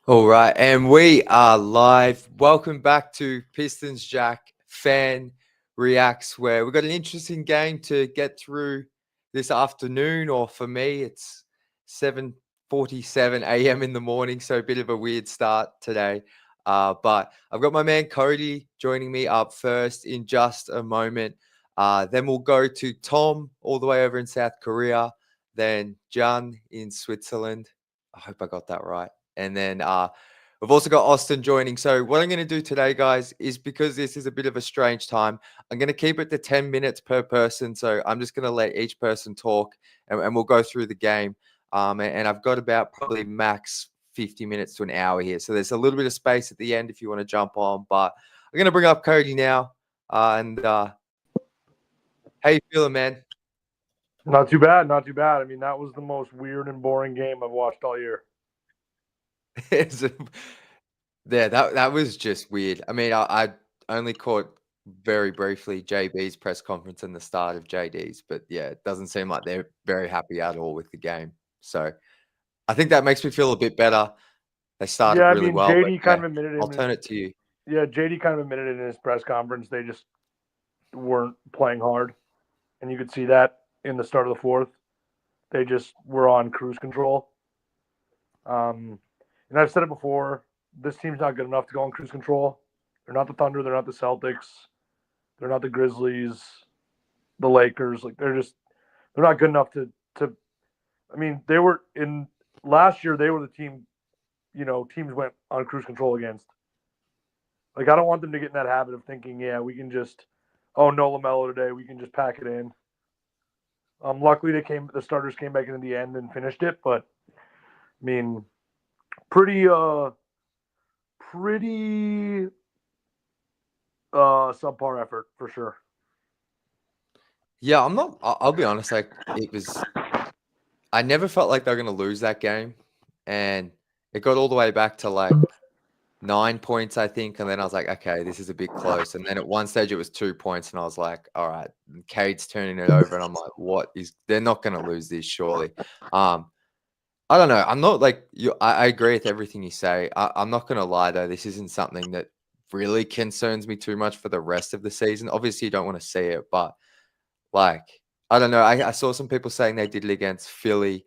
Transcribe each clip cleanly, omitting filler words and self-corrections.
All right, and we are live. Welcome back to Pistons Jack Fan Reacts, where we've got an interesting game to get through this afternoon, or for me, it's 7:47 a.m. in the morning, so a bit of a weird start today. But I've got my man Cody joining me up first in just a moment. Then we'll go to Tom all the way over in South Korea, then John in Switzerland. I hope I got that right. And then we've also got Austin joining. So what I'm going to do today, guys, is because this is a bit of a strange time, I'm going to keep it to 10 minutes per person. So I'm just going to let each person talk and we'll go through the game. And I've got about probably max 50 minutes to an hour here. So there's a little bit of space at the end if you want to jump on. But I'm going to bring up Cody now. How you feeling, man? Not too bad, not too bad. I mean, that was the most weird and boring game I've watched all year. Yeah, that was just weird. I mean, I only caught very briefly JB's press conference and the start of JD's, but yeah, it doesn't seem like they're very happy at all with the game. So I think that makes me feel a bit better. They started Yeah, I really mean, well, but JD kind yeah, of admitted I'll in his, turn it to you. yeah, JD kind of admitted in his press conference they just weren't playing hard, and you could see that in the start of the fourth. They just were on cruise control. And I've said it before. This team's not good enough to go on cruise control. They're not the Thunder. They're not the Celtics. They're not the Grizzlies, the Lakers. Like they're not good enough to. I mean, they were in last year. They were the team. Teams went on cruise control against. Like I don't want them to get in that habit of thinking, yeah, we can just, oh no LaMelo today, we can just pack it in. Luckily the starters came back in the end and finished it, but I mean, pretty subpar effort for sure. Yeah, I'll be honest, I never felt like they were going to lose that game. And it got all the way back to like 9 points, I think. And then I was like, okay, this is a bit close. And then at one stage it was 2 points. And I was like, all right, Cade's turning it over. And I'm like, they're not going to lose this, surely. I don't know. I'm not like you. I agree with everything you say. I'm not going to lie, though. This isn't something that really concerns me too much for the rest of the season. Obviously, you don't want to see it. But like, I don't know. I saw some people saying they did it against Philly.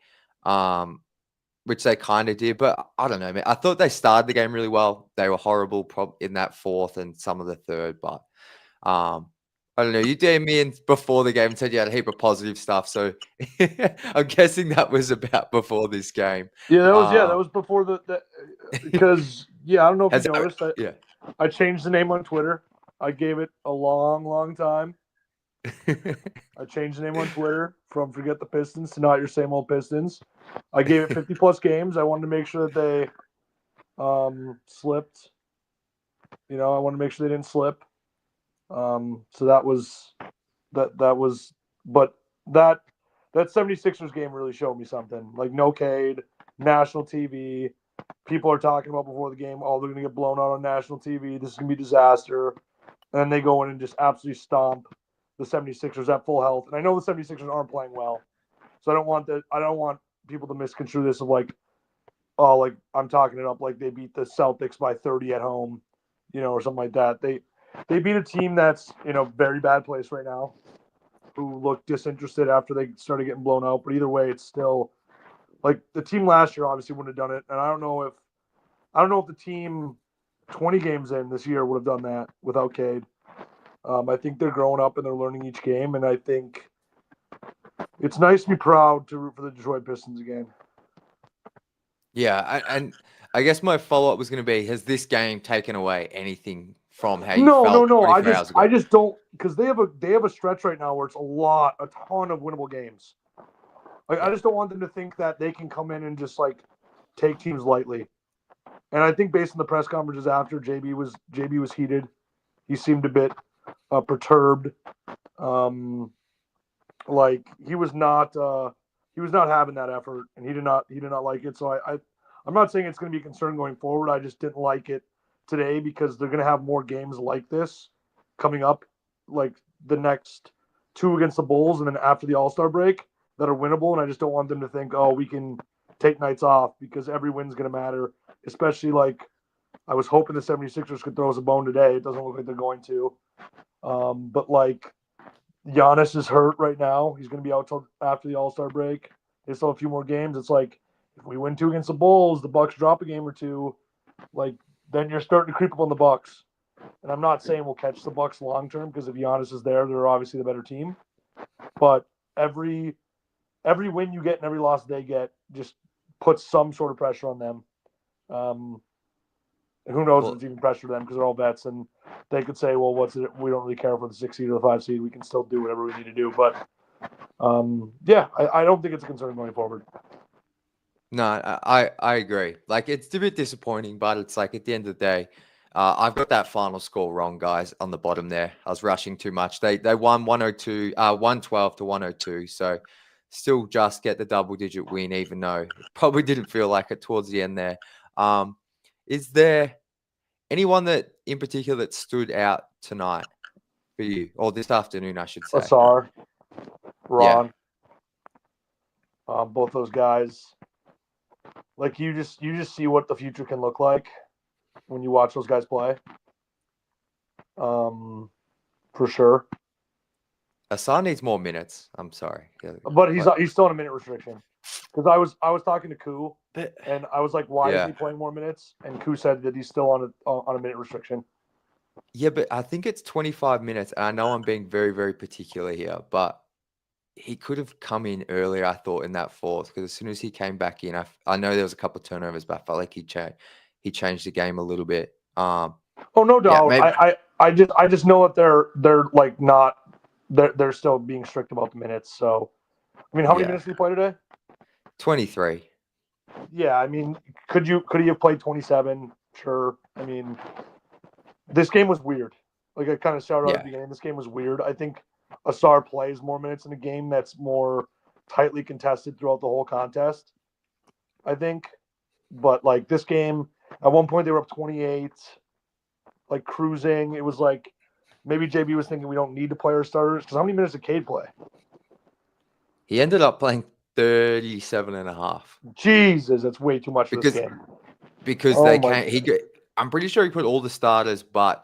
Which they kind of did, but I don't know, man. I thought they started the game really well. They were horrible in that fourth and some of the third, but I don't know. You DM'd me in before the game and said you had a heap of positive stuff, so I'm guessing that was about before this game. Yeah, that was before because I don't know if you noticed that. Yeah. I changed the name on Twitter. I gave it a long time. I changed the name on Twitter from Forget the Pistons to Not Your Same Old Pistons. I gave it 50 plus games. I wanted to make sure that they slipped. I wanted to make sure they didn't slip. So that was but that 76ers game really showed me something. Like no Cade, national TV. People are talking about before the game, oh, they're going to get blown out on national TV. This is going to be a disaster. And then they go in and just absolutely stomp the 76ers at full health. And I know the 76ers aren't playing well. So I don't want people to misconstrue this of like, oh, like I'm talking it up like they beat the Celtics by 30 at home, or something like that. They beat a team that's in a very bad place right now, who look disinterested after they started getting blown out. But either way, it's still like the team last year obviously wouldn't have done it. And I don't know if the team 20 games in this year would have done that without Cade. I think they're growing up and they're learning each game, and I think it's nice to be proud to root for the Detroit Pistons again. Yeah, and I guess my follow-up was going to be, has this game taken away anything from how you felt? No. I just don't, because they have a stretch right now where it's a ton of winnable games. Like I just don't want them to think that they can come in and just like take teams lightly. And I think based on the press conferences after, JB was heated. He seemed a bit perturbed. Like he was not having that effort, and he did not like it. So I'm not saying it's going to be a concern going forward. I just didn't like it today because they're going to have more games like this coming up, like the next two against the Bulls, and then after the All-Star break that are winnable. And I just don't want them to think, oh, we can take nights off because every win's going to matter. especially like I was hoping the 76ers could throw us a bone today. It doesn't look like they're going to. But like Giannis is hurt right now. He's going to be out till after the All-Star break. They still have a few more games. It's like if we win 2 against the Bulls, the Bucks drop a game or 2, like then you're starting to creep up on the Bucks. And I'm not saying we'll catch the Bucks long term because if Giannis is there, they're obviously the better team. But every win you get and every loss they get just puts some sort of pressure on them. And who knows if it's even pressure to them because they're all vets and they could say, well, what's it? We don't really care for the 6 seed or the 5 seed. We can still do whatever we need to do. But I don't think it's a concern going forward. No, I agree. Like, it's a bit disappointing, but it's like at the end of the day, I've got that final score wrong, guys, on the bottom there. I was rushing too much. They won 112 to 102. So still just get the double-digit win, even though it probably didn't feel like it towards the end there. Is there anyone that in particular that stood out tonight for you, or this afternoon, I should say? Asar, Ron, both those guys. Like you just see what the future can look like when you watch those guys play. For sure. Asar needs more minutes. I'm sorry, but he's still on a minute restriction. Because I was talking to Koo, and I was like, why is he playing more minutes? And Koo said that he's still on a minute restriction. Yeah, but I think it's 25 minutes. And I know I'm being very, very particular here, but he could have come in earlier, I thought, in that fourth. Because as soon as he came back in, I know there was a couple of turnovers, but I felt like he changed the game a little bit. Oh, no doubt. Yeah, I just know that they're like not they're still being strict about the minutes. So, I mean, how many minutes did he play today? 23. Yeah, I mean, could he have played 27? Sure. I mean, this game was weird. Like I kind of shouted out at the beginning, this game was weird. I think Asar plays more minutes in a game that's more tightly contested throughout the whole contest. I think, but like this game, at one point they were up 28, like cruising. It was like maybe JB was thinking we don't need to play our starters because how many minutes did Cade play? He ended up playing 37 and a half. Jesus, that's way too much for this game. Because I'm pretty sure he put all the starters but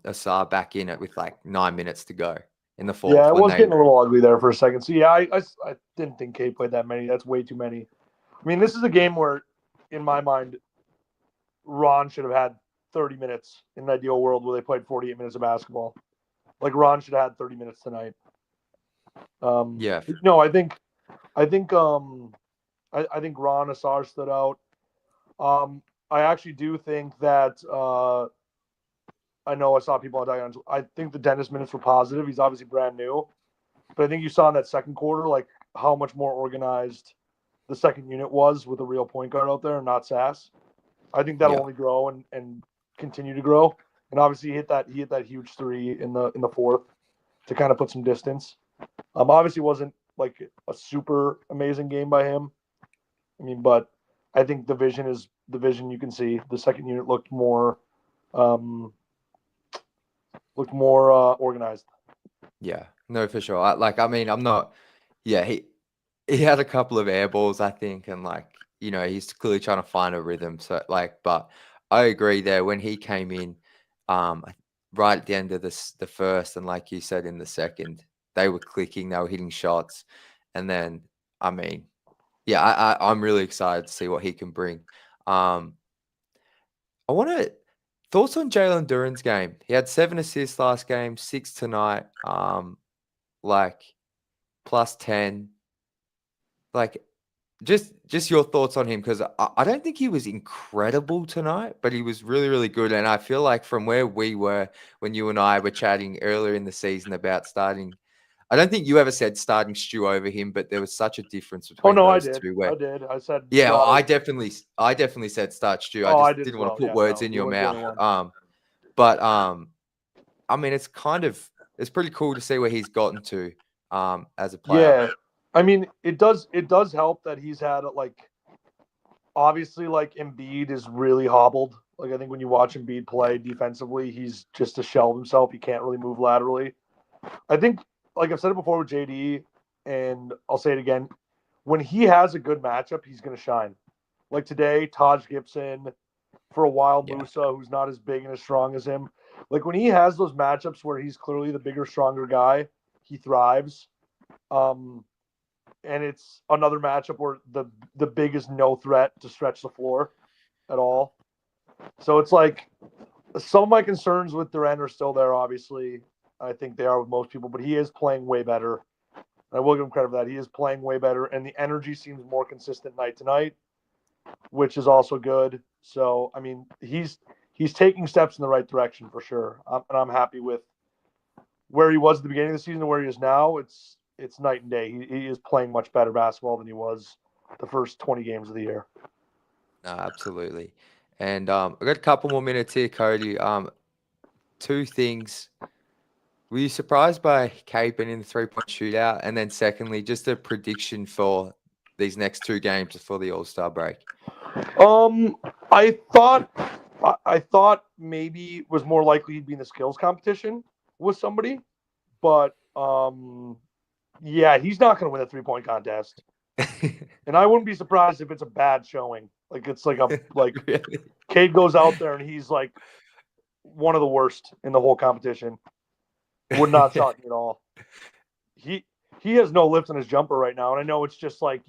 Asar back in it with like 9 minutes to go in the fourth. Yeah, it was getting a little ugly there for a second. So yeah, I didn't think Cade played that many. That's way too many. I mean, this is a game where, in my mind, Ron should have had 30 minutes in an ideal world where they played 48 minutes of basketball. Like Ron should have had 30 minutes tonight. No, I think Ron Asar stood out. I actually do think that I know I saw people on. I think the Dennis minutes were positive. He's obviously brand new, but I think you saw in that second quarter like how much more organized the second unit was with a real point guard out there and not Sass. I think that'll only grow and continue to grow. And obviously he hit that huge three in the fourth to kind of put some distance. Obviously wasn't like a super amazing game by him. I mean, but I think the vision is the vision you can see. The second unit looked more organized. Yeah, no, for sure. I'm not. Yeah, he had a couple of air balls, I think, and like he's clearly trying to find a rhythm. So but I agree there when he came in, right at the end of the first, and like you said in the second, they were clicking, they were hitting shots, and then I mean, yeah, I'm really excited to see what he can bring. I want to. Thoughts on Jalen Duren's game? He had 7 assists last game, 6 tonight. Like plus 10. Like, just your thoughts on him because I don't think he was incredible tonight, but he was really, really good. And I feel like from where we were when you and I were chatting earlier in the season about starting, I don't think you ever said starting Stu over him, but there was such a difference between those two. I did. I said, yeah, well, I definitely said start Stu. I just didn't want to put words in your mouth. But I mean, it's pretty cool to see where he's gotten to as a player. Yeah, I mean, it does help that he's had obviously like Embiid is really hobbled. Like I think when you watch Embiid play defensively, he's just a shell of himself. He can't really move laterally. I think, like I've said it before with JD, and I'll say it again, when he has a good matchup, he's going to shine. Like today, Taj Gibson, for a while, Yeah. Musa, who's not as big and as strong as him. Like when he has those matchups where he's clearly the bigger, stronger guy, he thrives. And it's another matchup where the big is no threat to stretch the floor at all. So it's like some of my concerns with Durant are still there, obviously. I think they are with most people, but he is playing way better. I will give him credit for that. He is playing way better, and the energy seems more consistent night to night, which is also good. So, I mean, he's taking steps in the right direction for sure, and I'm happy with where he was at the beginning of the season to where he is now. It's night and day. He is playing much better basketball than he was the first 20 games of the year. No, absolutely. And I got a couple more minutes here, Cody. Two things. Were you surprised by Cade being in the 3-point shootout? And then secondly, just a prediction for these next two games before the All-Star break. I thought maybe it was more likely he'd be in the skills competition with somebody, but yeah, he's not going to win a 3-point contest, and I wouldn't be surprised if it's a bad showing. Like it's like Really? Cade goes out there and he's like one of the worst in the whole competition. Would not shock me at all. He has no lift in his jumper right now, and I know it's just like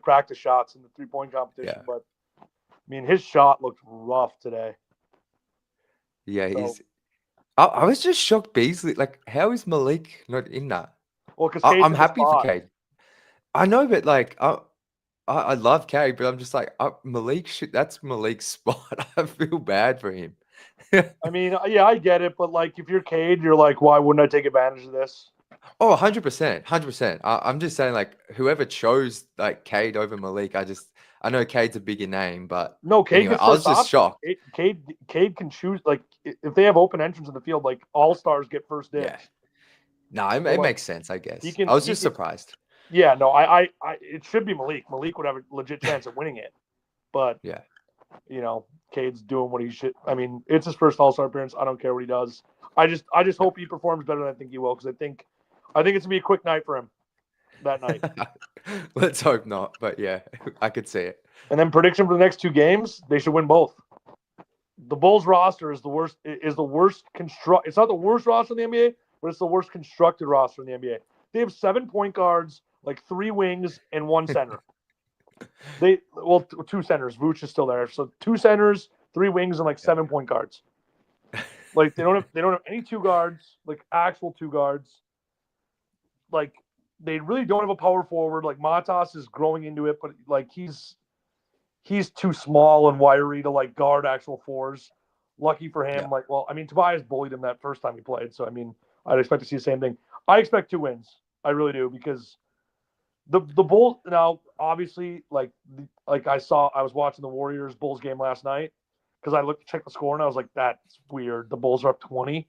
practice shots in the 3-point competition, Yeah. but I mean his shot looked rough today. Yeah, So, I was just shocked, Beasley. Like, how is Malik not in that? well, because Cade's I'm in the happy for spot. Cade. I know, but like, I love Cade, but I'm just like, Malik, that's Malik's spot. I feel bad for him. I mean, yeah, I get it, but like if you're Cade, you're like, why wouldn't I take advantage of this? Oh, 100%, 100%. I'm just saying, like, whoever chose like Cade over Malik, I know Cade's a bigger name, but No, Cade anyway, gets I was first just option. shocked. Cade can choose, like if they have open entrance in the field, like all stars get first Yeah. dibs. No, So it like makes sense, I he guess. can I was he just can surprised. yeah, no, it should be Malik. Malik would have a legit chance of winning it. But Yeah. Cade's doing what he should. I mean, it's his first All-Star appearance. I don't care what he does. I just hope he performs better than I think he will, because I think it's gonna be a quick night for him that night. Let's hope not, but yeah, I could see it. And then prediction for the next two games, they should win both. The Bulls roster is the worst. Is the worst construct. It's not the worst roster in the NBA, but it's the worst constructed roster in the NBA. They have 7 point guards, like 3 wings, and 1 center. Two centers. Vooch is still there, so 2 centers, 3 wings, and like 7 point guards. Like they don't have any 2 guards, like actual 2 guards. Like they really don't have a power forward. Like Matas is growing into it, but like he's too small and wiry to like guard actual fours. Lucky for him, Yeah. like, well, I mean, Tobias bullied him that first time he played, so I mean, I'd expect to see the same thing. I expect 2 wins. I really do, because the Bulls now obviously like I was watching the Warriors Bulls game last night, because I checked the score and I was like, that's weird. The Bulls are up 20.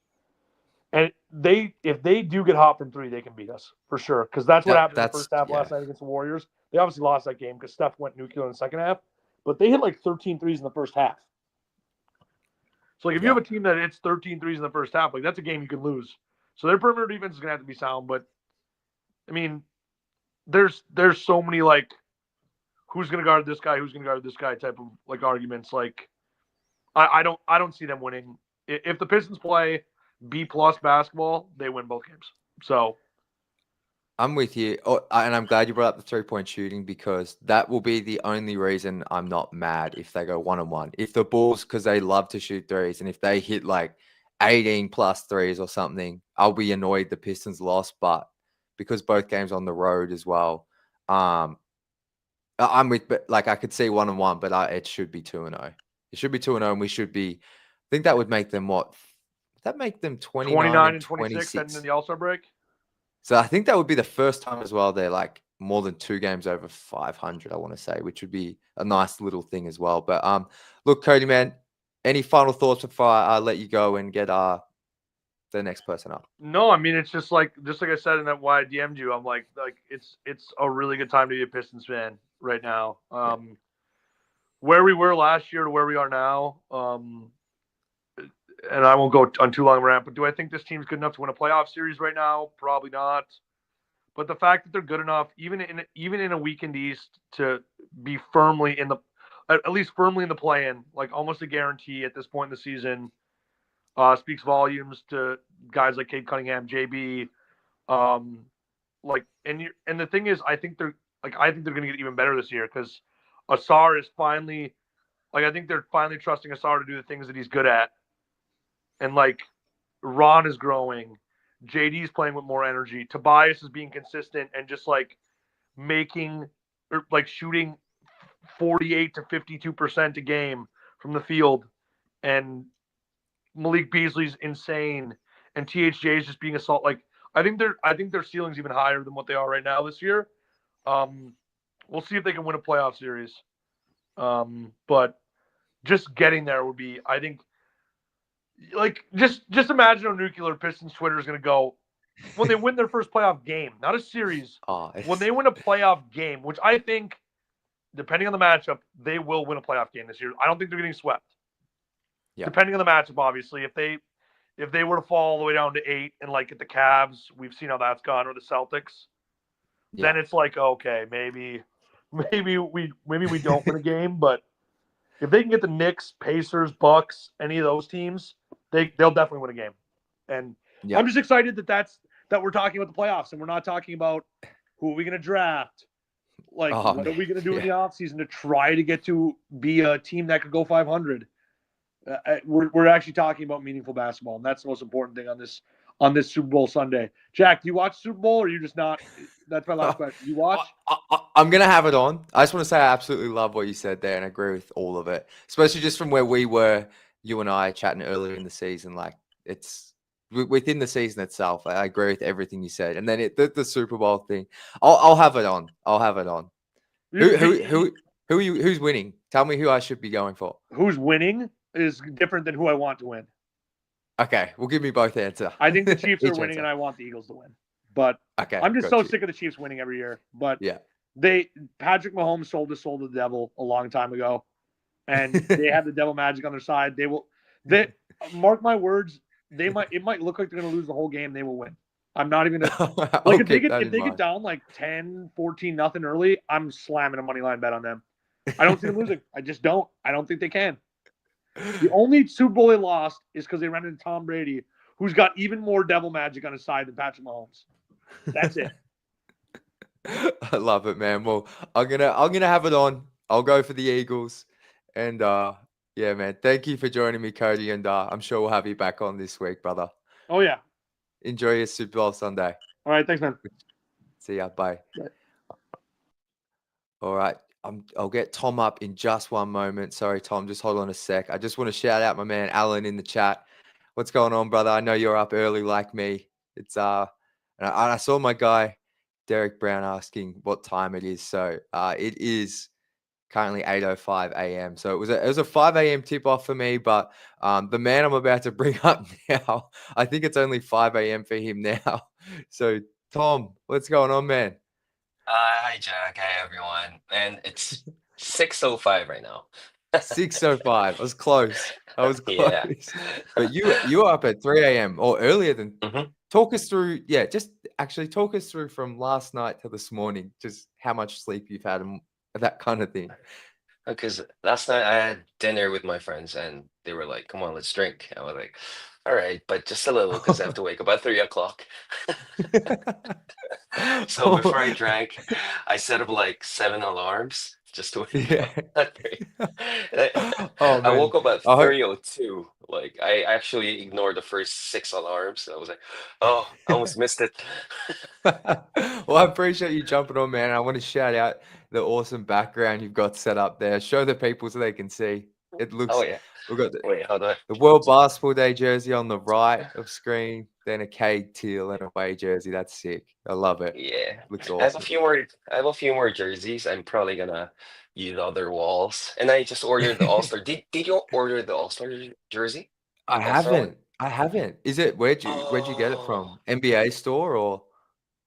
And if they do get hot from 3, they can beat us for sure. Because that's what happened in the first half last night against the Warriors. They obviously lost that game because Steph went nuclear in the second half, but they hit like 13 threes in the first half. So like if you have a team that hits 13 threes in the first half, like that's a game you can lose. So their perimeter defense is gonna have to be sound. But I mean, there's so many like who's gonna guard this guy, type of like arguments. Like I don't see them winning. If the Pistons play B+ basketball, they win both games. So I'm with you. Oh, and I'm glad you brought up the 3-point shooting, because that will be the only reason I'm not mad if they go 1-1. If the Bulls, because they love to shoot threes, and if they hit like 18 plus threes or something, I'll be annoyed the Pistons lost. But because both games on the road as well, I'm with, but like I could see 1-1, but it should be 2-0. It should be 2-0, and we should be. I think that would make them what? Would that make them 29 and and 26 heading 26. into the All-Star break. So I think that would be the first time as well they're like more than 2 games over 500, I want to say, which would be a nice little thing as well. But look, Cody, man, any final thoughts before I let you go and get the next person up? No, I mean it's just like I said in that why I DM'd you. I'm like it's a really good time to be a Pistons fan right now. Where we were last year to where we are now. And I won't go on too long a rant, but do I think this team's good enough to win a playoff series right now? Probably not. But the fact that they're good enough, even in a weakened East, to be firmly in the at least firmly in the play-in, like almost a guarantee at this point in the season. Speaks volumes to guys like Cade Cunningham, JB. And the thing is, I think they're going to get even better this year because Asar is finally I think they're finally trusting Asar to do the things that he's good at, and like Ron is growing, JD's playing with more energy, Tobias is being consistent and just like making or like shooting 48 to 52% a game from the field, and Malik Beasley's insane, and THJ is just being assault. Like I think their ceiling's even higher than what they are right now this year. We'll see if they can win a playoff series. But just getting there would be, I think, like just imagine how nuclear Pistons Twitter is going to go when they win their first playoff game, not a series. When they win a playoff game, which I think, depending on the matchup, they will win a playoff game this year. I don't think they're getting swept. Yeah. Depending on the matchup, obviously, if they were to fall all the way down to 8 and like at the Cavs, we've seen how that's gone, or the Celtics, then it's like, okay, maybe we don't win a game, but if they can get the Knicks, Pacers, Bucks, any of those teams, they'll definitely win a game. And I'm just excited that we're talking about the playoffs and we're not talking about who are we going to draft, like what are we going to do in the offseason to try to get to be a team that could go 500. We're actually talking about meaningful basketball, and that's the most important thing on this Super Bowl Sunday. Jack, do you watch Super Bowl, or are you just not? That's my last question. You watch? I'm going to have it on. I just want to say I absolutely love what you said there, and I agree with all of it, especially just from where we were, you and I, chatting earlier in the season. Like, it's within the season itself. I agree with everything you said. And then the Super Bowl thing, I'll have it on. I'll have it on. Who's winning? Tell me who I should be going for. Who's winning is different than who I want to win. Okay, well, give me both answers. I think the Chiefs are winning, and I want the Eagles to win. But I'm just so sick of the Chiefs winning every year. But Patrick Mahomes sold his soul to the devil a long time ago, and they have the devil magic on their side. They mark my words. It might look like they're going to lose the whole game. They will win. I'm not even gonna like if they get down like 10, 14 nothing early, I'm slamming a money line bet on them. I don't see them losing. I just don't. I don't think they can. The only Super Bowl they lost is because they ran into Tom Brady, who's got even more devil magic on his side than Patrick Mahomes. That's it. I love it, man. Well, I'm gonna have it on. I'll go for the Eagles, and yeah, man. Thank you for joining me, Cody, and I'm sure we'll have you back on this week, brother. Oh yeah. Enjoy your Super Bowl Sunday. All right, thanks, man. See ya. Bye. All right. I'll get Tom up in just one moment. Sorry, Tom. Just hold on a sec. I just want to shout out my man Alan in the chat. What's going on, brother? I know you're up early like me. It's and I saw my guy Derek Brown asking what time it is. So it is currently 8:05 a.m. So it was a 5 a.m. tip off for me, but the man I'm about to bring up now, I think it's only 5 a.m. for him now. So Tom, what's going on, man? Hi, Jack. Hi, everyone. And it's 6:05 right now. 6:05. I was close. Yeah. But you were up at 3 a.m. or earlier than. Talk us through. Yeah, just actually talk us through from last night to this morning. Just how much sleep you've had and that kind of thing. Because last night I had dinner with my friends, and they were like, "Come on, let's drink." I was like, "All right, but just a little because I have to wake up at 3 o'clock." So before I drank, I set up like 7 alarms just to wake up at 3. I woke up at 3:02. Like I actually ignored the first 6 alarms. I was like, "Oh, I almost missed it." Well, I appreciate you jumping on, man. I want to shout out the awesome background you've got set up there. Show the people so they can see. It looks. Oh yeah. We've got the World Basketball Day jersey on the right of screen, then a Cade teal and away jersey. That's sick. I love it. Yeah. Looks I have a awesome. few more jerseys. I'm probably gonna use other walls. And I just ordered the All-Star. Did you order the All-Star jersey? I haven't. Is it where'd you get it Oh, from? NBA store or?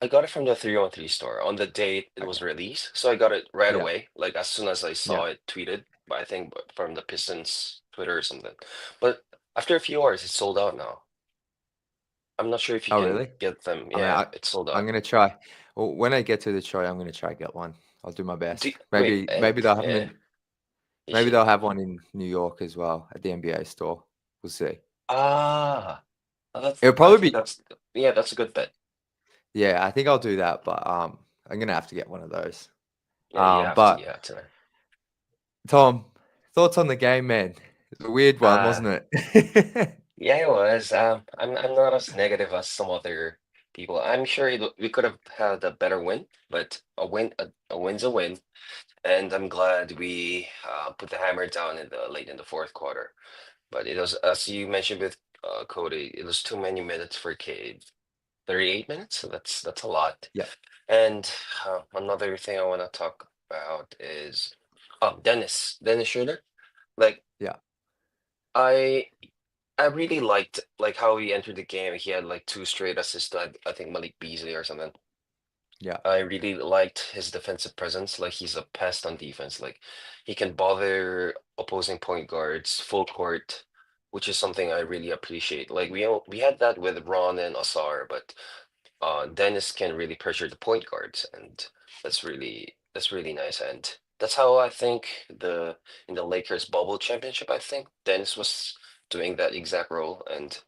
I got it from the 313 store on the date it was Okay. released. So I got it right Yeah. away, like as soon as I saw it tweeted, but I think from the Pistons Twitter or something. But after a few hours, it's sold out now. I'm not sure if you Oh, can really? get them. I mean, Yeah, it's sold I'm out. gonna try. Well, when I get to Detroit, I'm gonna try get one. I'll do my best. Wait, Maybe they'll have them yeah. in. You Maybe should. they'll have one in New York as well at the NBA store. We'll see. Ah, that's. It'll I probably think be that's a good bet. yeah, I think I'll do that, but I'm gonna have to get one of those. Yeah, you have to. But You have to. Tom, thoughts on the game, man? It's a weird one, Uh, wasn't it? yeah, it was. I'm not as negative as some other people. I'm sure we could have had a better win, but a win's a win, and I'm glad we put the hammer down in the late in the fourth quarter. But it was, as you mentioned with Cody, it was too many minutes for Cade. 38 minutes, so that's a lot. Yeah, And another thing I want to talk about is Dennis Schroeder. Like yeah, I I really liked like how he entered the game. He had like two straight assists to I think Malik Beasley or something. yeah. I really liked his defensive presence. Like he's a pest on defense. Like he can bother opposing point guards full court, which is something I really appreciate. Like we had that with Ron and Asar, but Dennis can really pressure the point guards, and that's really nice. And that's how I think the in the Lakers bubble championship, I think Dennis was doing that exact role, and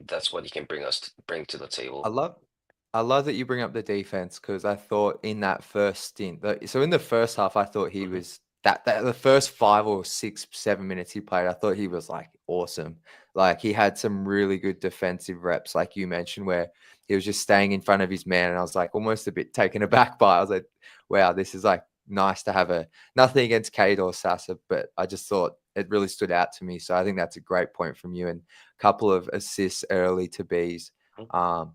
that's what he can bring to the I table. love I love that you bring up the defense because I thought in that first stint, so in the first half, I thought he Hmm. was that the first 5 or 6, 7 minutes he played, I thought he was like awesome. Like he had some really good defensive reps, like you mentioned, where he was just staying in front of his man, and I was like almost a bit taken aback by. It. I was like, wow, this is like nice to have a nothing against Cade or Sasa, but I just thought it really stood out to me. So I think that's a great point from you, and a couple of assists early to bees. Um,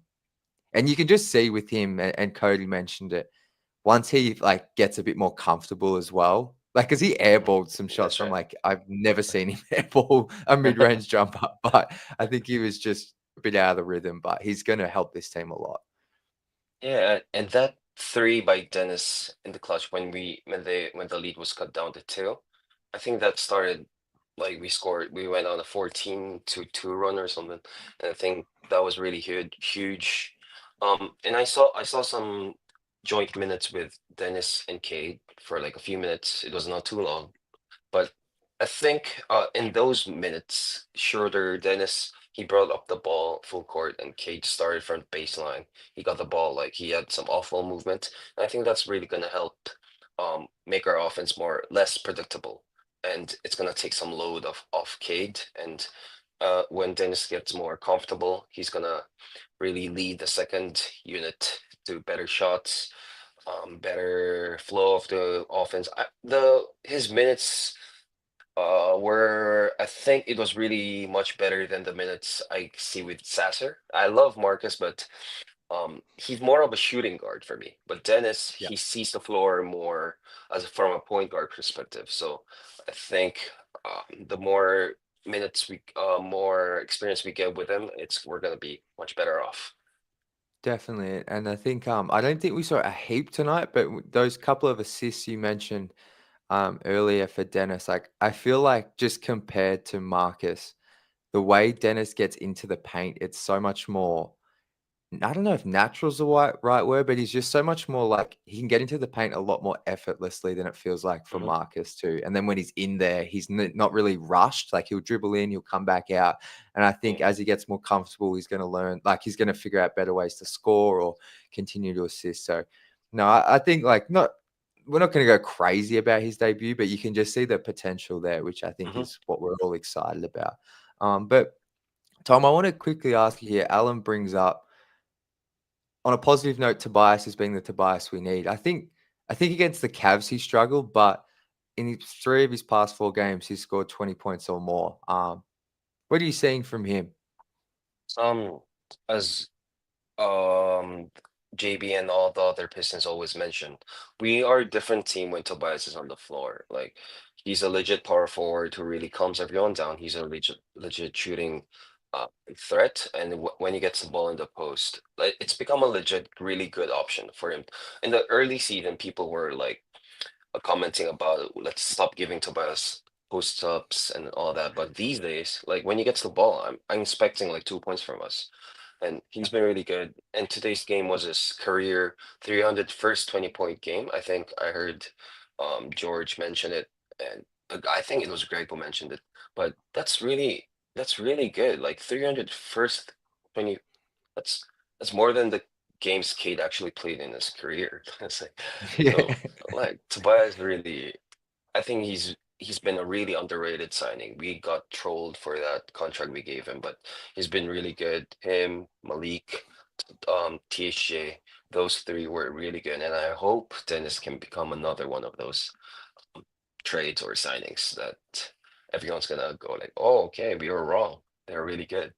and you can just see with him, and Cody mentioned it, once he like gets a bit more comfortable as well, like because he Hmm. airballed some shots. That's I'm right. like, I've never seen him airball a mid-range jumper, but I think he was just a bit out of the rhythm. But he's going to help this team a lot. Yeah, and that three by Dennis in the clutch when the lead was cut down to two, I think that started like we went on a 14-2 run or something. And I think that was really huge. And I saw some joint minutes with Dennis and Cade for like a few minutes. It was not too long. But I think in those minutes, Schroeder, Dennis, he brought up the ball full court and Cage started from the baseline. He got the ball, like he had some off-ball movement. And I think that's really going to help make our offense more less predictable. And it's going to take some load off Cade. And when Dennis gets more comfortable, he's going to really lead the second unit to better shots, better flow of the offense. His minutes where I think it was really much better than the minutes I see with Sasser. I love Marcus, but he's more of a shooting guard for me. But Dennis, Yeah, he sees the floor more as from a point guard perspective. So I think the more experience we get with him, we're gonna be much better off. definitely. And I think I don't think we saw a heap tonight, but those couple of assists you mentioned earlier for Dennis, like I feel like just compared to Marcus, the way Dennis gets into the paint, it's so much more. I don't know if natural's the right word, but he's just so much more like he can get into the paint a lot more effortlessly than it feels like for Hmm. Marcus too. And then when he's in there, he's not really rushed. Like he'll dribble in, he'll come back out. And I think Yeah. as he gets more comfortable, he's going to learn, like he's going to figure out better ways to score or continue to assist. So, no, I think like we're not going to go crazy about his debut, but you can just see the potential there, which I think Hmm. is what we're all excited about. But Tom, I want to quickly ask you here. Alan brings up on a positive note, Tobias is being the Tobias we need. I think against the Cavs he struggled, but in three of his past four games, he's scored 20 points or more. What are you seeing from him? Um, as um JB and all the other Pistons always mention, we are a different team when Tobias is on the floor. Like he's a legit power forward who really calms everyone down. He's a legit shooting threat, and when he gets the ball in the post, like it's become a legit really good option for him. In the early season, people were like commenting about let's stop giving Tobias post ups and all that. But these days, like when he gets the ball, I'm expecting like 2 points from us, and he's been really good. And today's game was his career 300 first 20-point game. I think I heard George mention it, and I think it was Greg who mentioned it, but that's really good. Like 300 first 20. That's that's more than the games Cade actually played in his career. It's like, Yeah. so like Tobias really, I think he's been a really underrated signing. We got trolled for that contract we gave him, but he's been really good. Him, Malik, THJ, those three were really good, and I hope Dennis can become another one of those trades or signings that everyone's gonna go like, oh, okay, we were wrong. They're really good.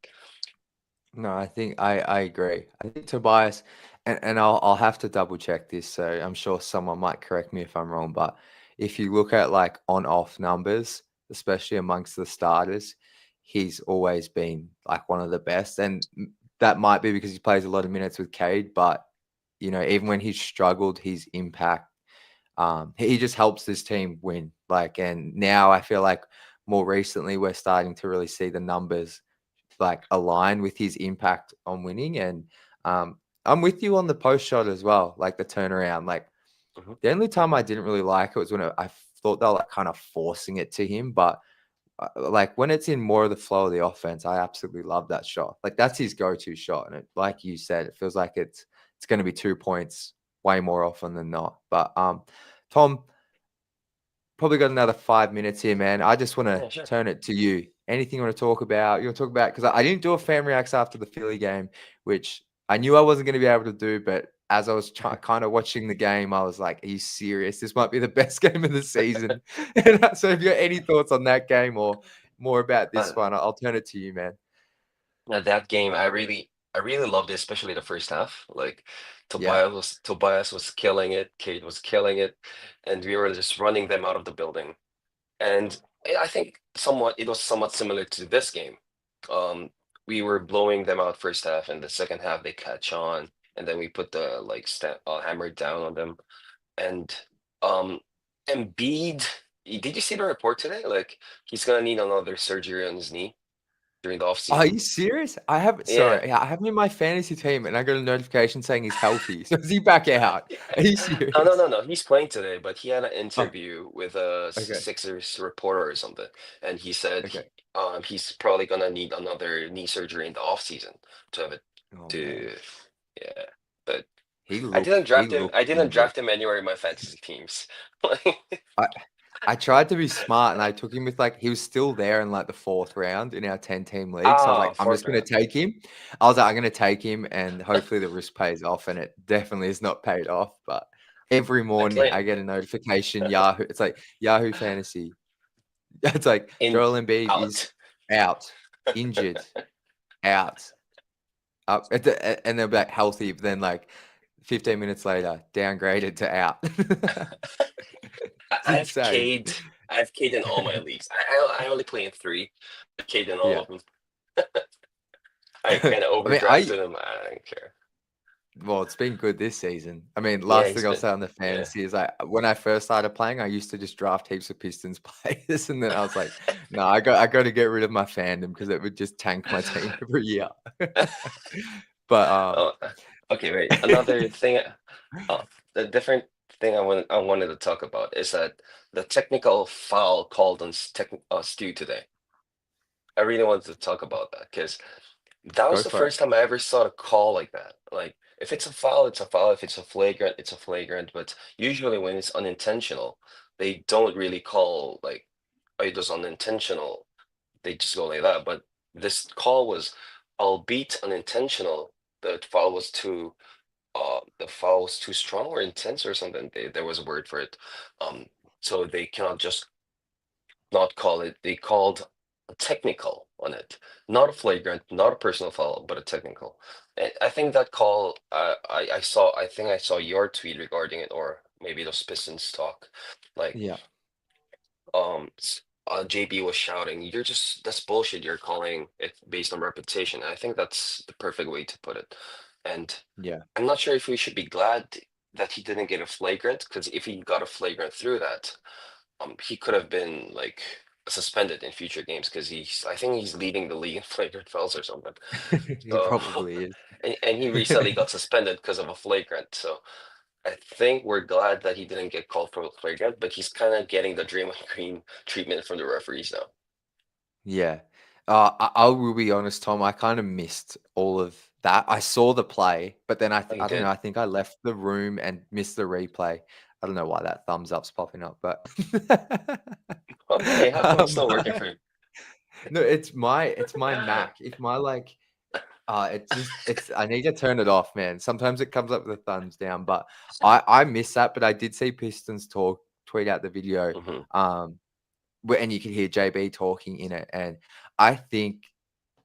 No, I think I agree. I think Tobias, and I'll have to double check this, so I'm sure someone might correct me if I'm wrong, but if you look at like on off numbers, especially amongst the starters, he's always been like one of the best. And that might be because he plays a lot of minutes with Cade, but even when he's struggled, his impact, he just helps this team win. Like, and now I feel like more recently we're starting to really see the numbers like align with his impact on winning. And I'm with you on the post shot as well, like the turnaround. Like Mhm. the only time I didn't really like it was when I thought they were like kind of forcing it to him, but like when it's in more of the flow of the offense, I absolutely love that shot. Like that's his go-to shot, and like you said, it feels like it's going to be 2 points way more often than not. But Tom, probably got another 5 minutes here, man. I just want to Yeah, sure. turn it to you. Anything you want to talk about? You want to talk about, because I didn't do a fan reacts after the Philly game, which I knew I wasn't going to be able to do. But as I was kind of watching the game, I was like, "Are you serious? This might be the best game of the season." And so, if you got any thoughts on that game or more about this Uh, one, I'll turn it to you, man. that game, I really loved it, especially the first half. Like Yeah. Tobias was killing it, Kate was killing it, and we were just running them out of the building. And I think somewhat it was somewhat similar to this game. Um, we were blowing them out first half, and the second half they catch on, and then we put the like hammer down on them. And um, Embiid, did you see the report today? Like he's gonna need another surgery on his knee during the off Are season. you serious? I have Yeah. sorry, yeah, I have him in my fantasy team, and I got a notification saying he's healthy. So is he back out? Are you No, no, serious? no, no. He's playing today, but he had an Oh, interview with a okay, Sixers reporter or something, and he said okay. he's probably gonna need another knee surgery in the off season to have it Oh man, to yeah. But he I didn't looked he draft him. I looked didn't injured. draft him anywhere in my fantasy teams. Like, I I tried to be smart and I took him with like he was still there in like the fourth round in our 10-team league. So I was like, I'm fourth just gonna round. take him. I was like, I'm gonna take him and hopefully the risk pays off. And it definitely has not paid off. But every I morning play I get a notification, Yahoo. It's like Yahoo Fantasy. It's like in Joel Embiid is out. out, injured, out. Up and they'll be like healthy, but then like 15 minutes later, downgraded to out. It's I have insane. Cade. I have Cade in all my leagues. I only play in three. Cade in all Yeah. of them. I kind of I mean, I overdrafted him. I don't care. well, it's been good this season. I mean, Yeah, last he's thing I'll been. say on the Yeah. fantasy is like when I first started playing, I used to just draft heaps of Pistons players, and then I was like, no, I got to get rid of my fandom because it would just tank my team every year. But Oh, okay. Wait. Another thing. Oh, the different thing I wanted to talk about is that the technical foul called on Stu today. I really wanted to talk about that because that was go the for it. first time I ever saw a call like that. Like, if it's a foul, it's a foul. If it's a flagrant, it's a flagrant. But usually, when it's unintentional, they don't really call like, "Oh, it was unintentional." They just go like that. But this call was, albeit unintentional, the foul was too strong or intense or something. There was a word for it. Um, so they cannot just not call it. They called a technical on it, not a flagrant, not a personal foul, but a technical. And I think that call. I saw. I think I saw your tweet regarding it, or maybe those Pistons talk. Like, Yeah, JB was shouting, "You're just that's bullshit. You're calling it based on reputation." And I think that's the perfect way to put it. And yeah, I'm not sure if we should be glad that he didn't get a flagrant, because if he got a flagrant through that, he could have been like suspended in future games because I think he's leading the league in flagrant fouls or something. he So, probably is. and he recently got suspended because of a flagrant. So I think we're glad that he didn't get called for flagrant, but he's kind of getting the Draymond Green treatment from the referees now. Yeah. I will be honest, Tom. I kind of missed all of that. I saw the play, but then Oh, you I don't know. did? I think I left the room and missed the replay. I don't know why that thumbs up's popping up, but Okay, how come it's um, not working for you? no, it's my Mac. If my like it's I need to turn it off, man. Sometimes it comes up with a thumbs down, but I miss that. But I did see Pistons tweet out the video. Hmm. Um, and you can hear JB talking in it, and I think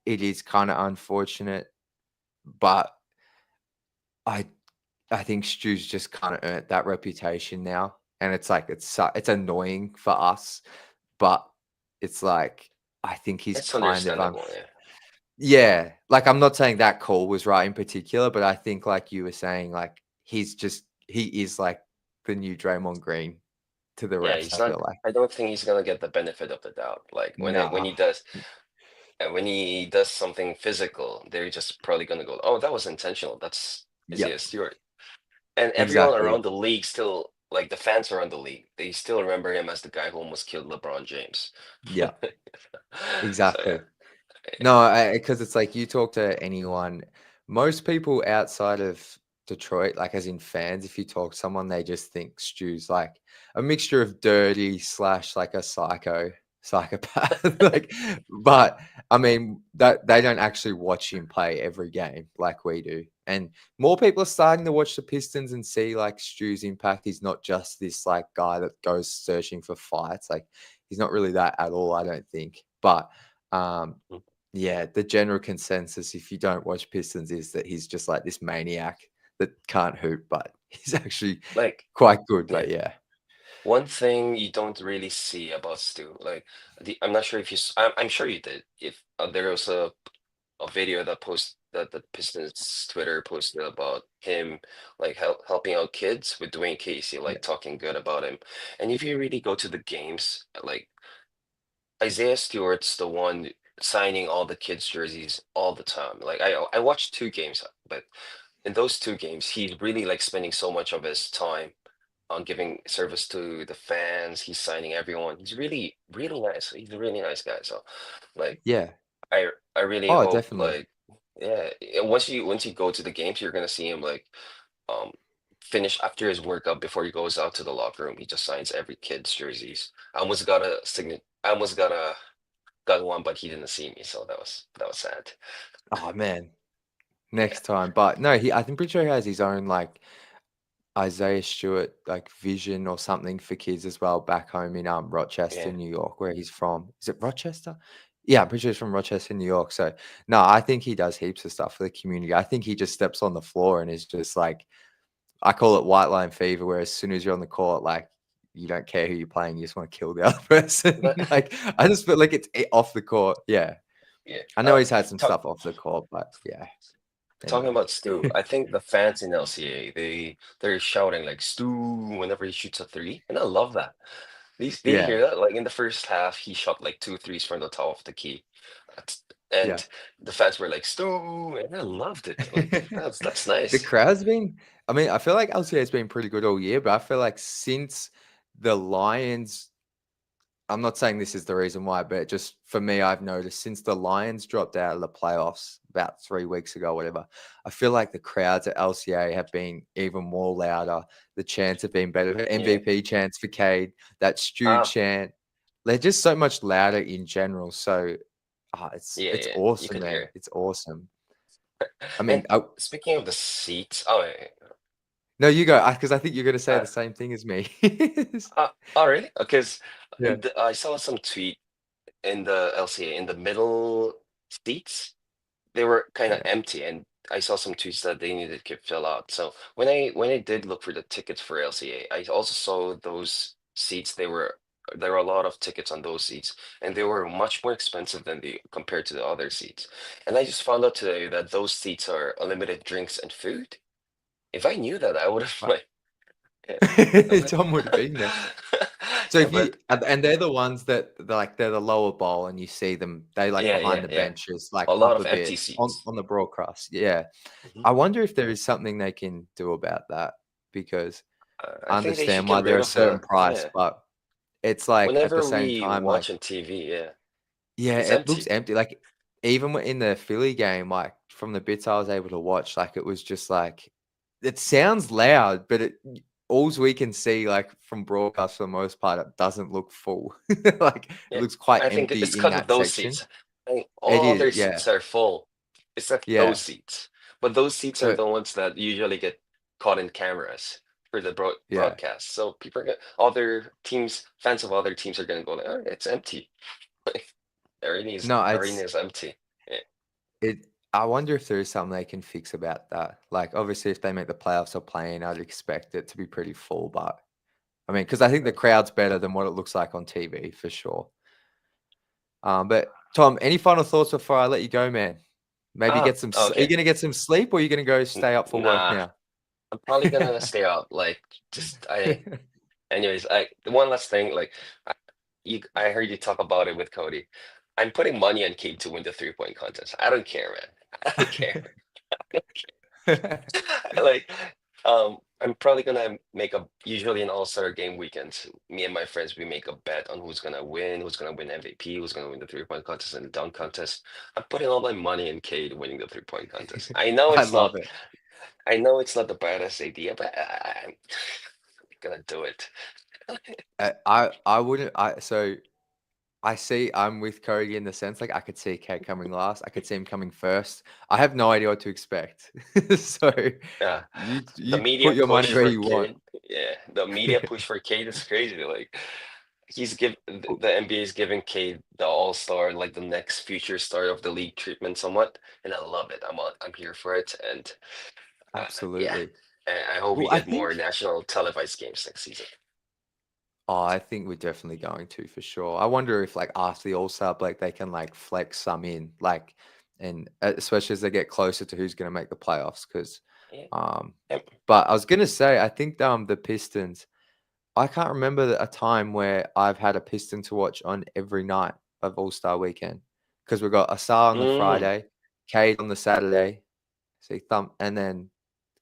it is kind of unfortunate, but I I think Stu's just kind of earned that reputation now, and it's like it's annoying for us, but it's like I think he's It's kind of understandable, yeah. yeah, like I'm not saying that call was right in particular, but I think like you were saying, like he is like the new Draymond Green to the Yeah, refs. he's I not. feel like I don't think he's gonna get the benefit of the doubt. Like nah, when he does something physical, they're just probably gonna go, "Oh, that was intentional. That's yep, Isaiah Stewart." And everyone exactly, around the league still, like the fans around the league, they still remember him as the guy who almost killed LeBron James. yeah, So yeah, exactly. No, because it's like you talk to anyone, most people outside of Detroit, like as in fans, if you talk to someone, they just think Stu's like a mixture of dirty slash like a psychopath. Like, but I mean that they don't actually watch him play every game like we do. And more people are starting to watch the Pistons and see like Stu's impact. He's not just this like guy that goes searching for fights. Like he's not really that at all, I don't think. But um mm, yeah, the general consensus, if you don't watch Pistons, is that he's just like this maniac that can't hoop, but he's actually like quite good. yeah. But yeah, One thing you don't really see about Stu, like I'm not sure if I'm sure you did. If there was a video that the Pistons Twitter posted about him like helping out kids with Dwayne Casey, yeah, like talking good about him. And if you really go to the games, like Isaiah Stewart's the one signing all the kids' jerseys all the time. Like I watched two games, but in those two games, he's really like spending so much of his time on giving service to the fans. He's signing everyone. He's really, really nice. He's a really nice guy. So like yeah. I really Oh, hope definitely. like yeah, and once you go to the games, you're gonna see him like um finish after his workout before he goes out to the locker room. He just signs every kid's jerseys. I almost got one, but he didn't see me, so that was sad. Oh man, Yeah, next time. But no, I'm pretty sure he has his own like Isaiah Stewart like vision or something for kids as well back home in Rochester, yeah. New York, where he's from. Is it Rochester? Yeah, I'm pretty sure he's from Rochester, New York. So no, I think he does heaps of stuff for the community. I think he just steps on the floor and is just like I call it white line fever, where as soon as you're on the court, like you don't care who you're playing, you just want to kill the other person. But Like I just feel like it's off the court. Yeah. yeah, I know he's had some stuff off the court, but yeah. talking Anyway. about Stu, I think the fans in LCA they're shouting like Stu whenever he shoots a three, and I love that. Did you Yeah. hear that? Like in the first half, he shot like two threes from the top of the key. Yeah. And the fans were like Stu, and I loved it. Like that's The nice. crowd's been I mean, I feel like LCA has been pretty good all year, but I feel like since the Lions I'm not saying this is the reason why, but just for me, I've noticed since the Lions dropped out of the playoffs about 3 weeks ago, whatever, I feel like the crowds at LCA have been even more louder. The chants have been better. Yeah. MVP chants for Cade, that Stu Ah, chant, they're just so much louder in general. So yeah, it's yeah. You awesome, could man. hear. It's awesome. I And mean, speaking of the seats, oh, no, you go because I think you're going to say uh, the same thing as me. oh really? Because Yeah, I saw some tweet in the LCA in the middle seats. They were kind of yeah, empty, and I saw some tweets that they needed to fill out. So when I did look for the tickets for LCA, I also saw those seats. There were a lot of tickets on those seats, and they were much more expensive than the compared to the other seats. And I just found out today that those seats are unlimited drinks and food. If I knew that, I would have like yeah, okay. Tom would have been there. So Yeah, if you but and they're the ones that they're the lower bowl and you see them, they like yeah, behind yeah, the yeah. benches, like A lot up of a empty bit seats. on the broadcast. Yeah. Mhm. I wonder if there is something they can do about that because I I think they should understand get why they're rid a of certain the price, yeah. but it's like at the Whenever same we time, watch like on TV, yeah, yeah, it's it looks empty. empty. Like even in the Philly game, like from the bits I was able to watch, like it was just like it sounds loud, but all we can see like from broadcast for the most part, it doesn't look full. Like it Yeah, looks quite I think empty it's in because of that those section. seats. I think It all is, other yeah, seats are full, except those yeah. seats. But those seats are So the ones that usually get caught in cameras for the yeah, broadcast. So people are other teams, fans of other teams are gonna go like, oh, it's empty. no, The arena is empty. Yeah. it. I wonder if there is something they can fix about that. Like obviously, if they make the playoffs or playing, I'd expect it to be pretty full, but. I mean, because I think the crowd's better than what it looks like on TV for sure. But Tom, any final thoughts before I let you go, man? Maybe get some. Are you Okay. gonna get some sleep, or are you gonna go stay up for work Nah, now? I'm probably gonna stay out. Like, just anyways, one last thing. Like, I heard you talk about it with Cody. I'm putting money on Cade to win the 3-point contest. I don't care, man. I don't care. Like, I'm probably gonna make a usually an all-star game weekend. Me and my friends, we make a bet on who's gonna win MVP, who's gonna win the 3-point contest and the dunk contest. I'm putting all my money in Cade winning the 3-point contest. I love it. I know it's not the baddest idea, but I'm gonna do it. I wouldn't. I see. I'm with Cody in the sense like I could see Kate coming last. I could see him coming first. I have no idea what to expect. So Yeah, the you media put your money push where for you want. Cade. Yeah, the media push for Cade is crazy. Like the NBA is giving Cade the All-Star, like the next future star of the league treatment somewhat, and I love it. I'm here for it, and yeah, Absolutely. and I hope we Well, I get more think. national televised games next season. Oh, I think we're definitely going to for sure. I wonder if like after the All-Star break they can like flex some in, like, and especially as they get closer to who's going to make the playoffs. Because, Yeah. um, Yep. but I was going to say I think the Pistons. I can't remember a time where I've had a Piston to watch on every night of All-Star weekend because we've got Asar on the Mm, Friday, Cade on the Saturday, see thump, and then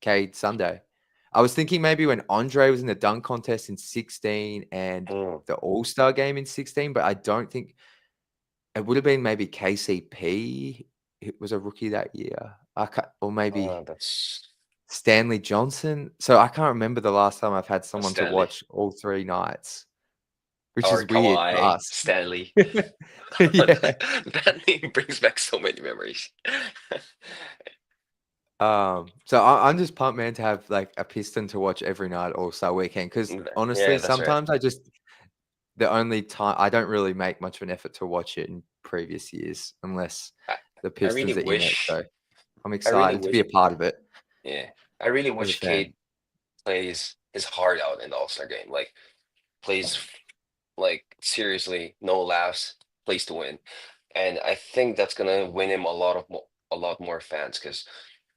Cade Sunday. I was thinking maybe when Andre was in the dunk contest in 16 and mm. the All-Star game in 16, but I don't think it would have been maybe KCP who was a rookie that year. Or maybe That's Stanley Johnson. So I can't remember the last time I've had someone to Stanley watch all 3 nights, which or is weird for Kawhi us. Stanley. Yeah. That name brings back so many memories. So I'm just pumped, man, to have like a Piston to watch every night All-Star weekend. Because honestly, Yeah, that's right. sometimes the only time I don't really make much of an effort to watch it in previous years unless I, the I really Pistons are in it. wish. So I'm I really excited to be wish. a part of it Yeah, I really as a wish fan. Cade plays his heart out in the All-Star game. Like plays like seriously, no laughs, plays to win. And I think that's gonna win him a lot more fans because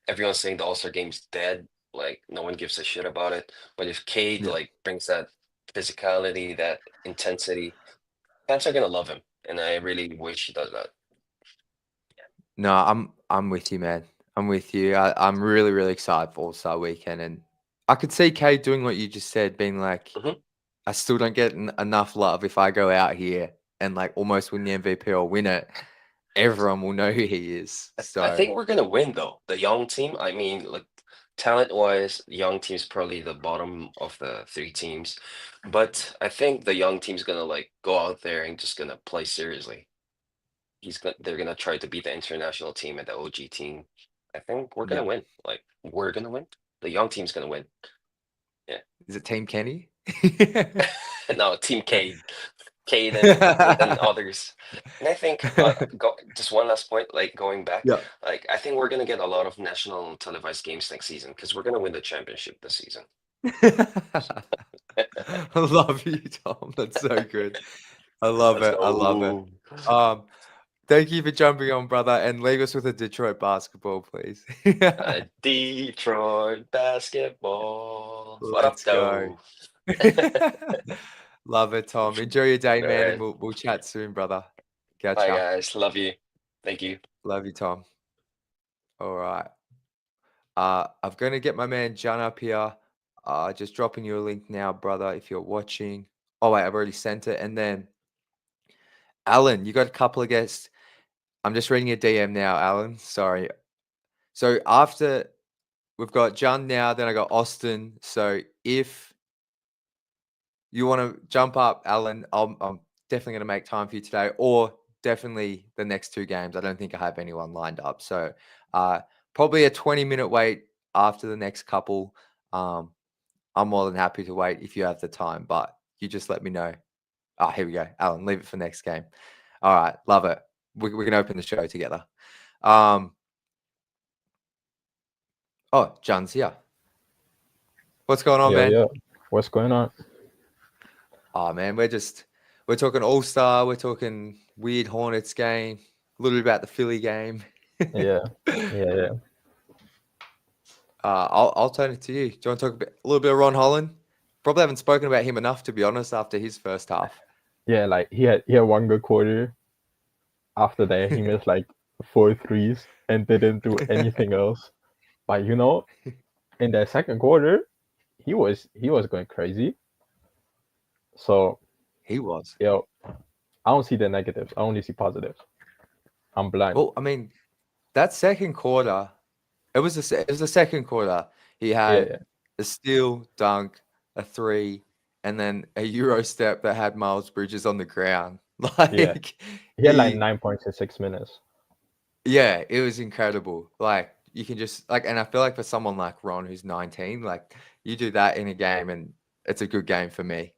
everyone's saying the All-Star game's dead. Like no one gives a shit about it. But if Cade Yeah. like brings that physicality, that intensity, fans are gonna love him. And I really wish he does that. No, I'm with you, man. I'm with you. I'm really, really excited for All-Star weekend. And I could see Kate doing what you just said, being like, Mhm. I still don't get enough love if I go out here and like almost win the MVP or win it. Everyone will know who he is. I So think we're gonna win though. The young team, I mean, like talent-wise, the young team's probably the bottom of the 3 teams. But I think the young team's gonna like go out there and just gonna play seriously. They're gonna try to beat the international team and the OG team. I think we're gonna yeah. win. Like we're gonna win. The young team's gonna win. Yeah. Is it Team Kenny? No, Team Cade and others. And I think just one last point, like going back, Yeah. like I think we're gonna get a lot of national televised games next season because we're gonna win the championship this season. I love you, Tom. That's so good. I love Let's it. I love it. go. Um, Thank you for jumping on, brother, and leave us with a Detroit basketball, please. Detroit basketball. What up, Let's go. though? Love it, Tom. Enjoy your day, All man, and right. we'll chat soon, brother. Catch Bye, ya. guys. Love you. Thank you. Love you, Tom. All right. I'm gonna get my man John up here. Just dropping you a link now, brother, if you're watching. Oh, wait, I've already sent it. And then, Alan, you got a couple of guests. I'm just reading your DM now, Alan. Sorry. So after we've got John now, then I got Austin. So if you want to jump up, Alan, I'm definitely going to make time for you today, or definitely the next two games. I don't think I have anyone lined up. So probably a 20-minute wait after the next couple. I'm more than happy to wait if you have the time, but you just let me know. Oh, here we go. Alan, leave it for next game. All right. Love it. We can open the show together. Oh, John's here. What's going on, man? Yeah. What's going on? Oh, man, we're talking All-Star. We're talking weird Hornets game. A little bit about the Philly game. Yeah. I'll turn it to you. Do you want to talk a little bit of Ron Holland? Probably haven't spoken about him enough, to be honest, after his first half. Yeah, like he had one good quarter. After that, he missed like 4 threes and didn't do anything else. But in that second quarter, he was going crazy. So he was. I don't see the negatives. I only see positives. I'm blind. Well, I mean, that second quarter, it was the second quarter. He had a steal, dunk, a three, and then a Euro step that had Miles Bridges on the ground. He had like 9 points in 6 minutes. Yeah, it was incredible. Like you can just and I feel like for someone like Ron who's 19, like you do that in a game and it's a good game for me.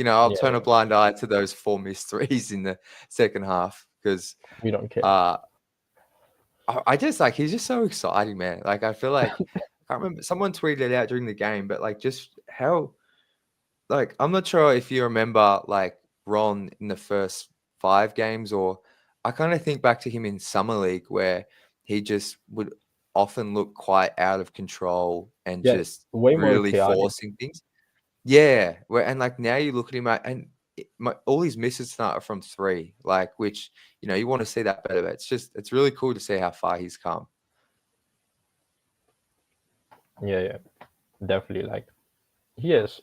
I'll turn a blind eye to those 4 missed threes in the second half because we don't care. I just he's just so exciting, man. Like I feel like I can't remember, someone tweeted it out during the game, but like just how I'm not sure if you remember like Ron in the first 5 games, or I kind of think back to him in Summer League where he just would often look quite out of control and just way more really chaotic. forcing things. Yeah, and like now you look at him and all his misses tonight are from 3, like which you want to see that better. But it's really cool to see how far he's come. Yeah, definitely. Like he has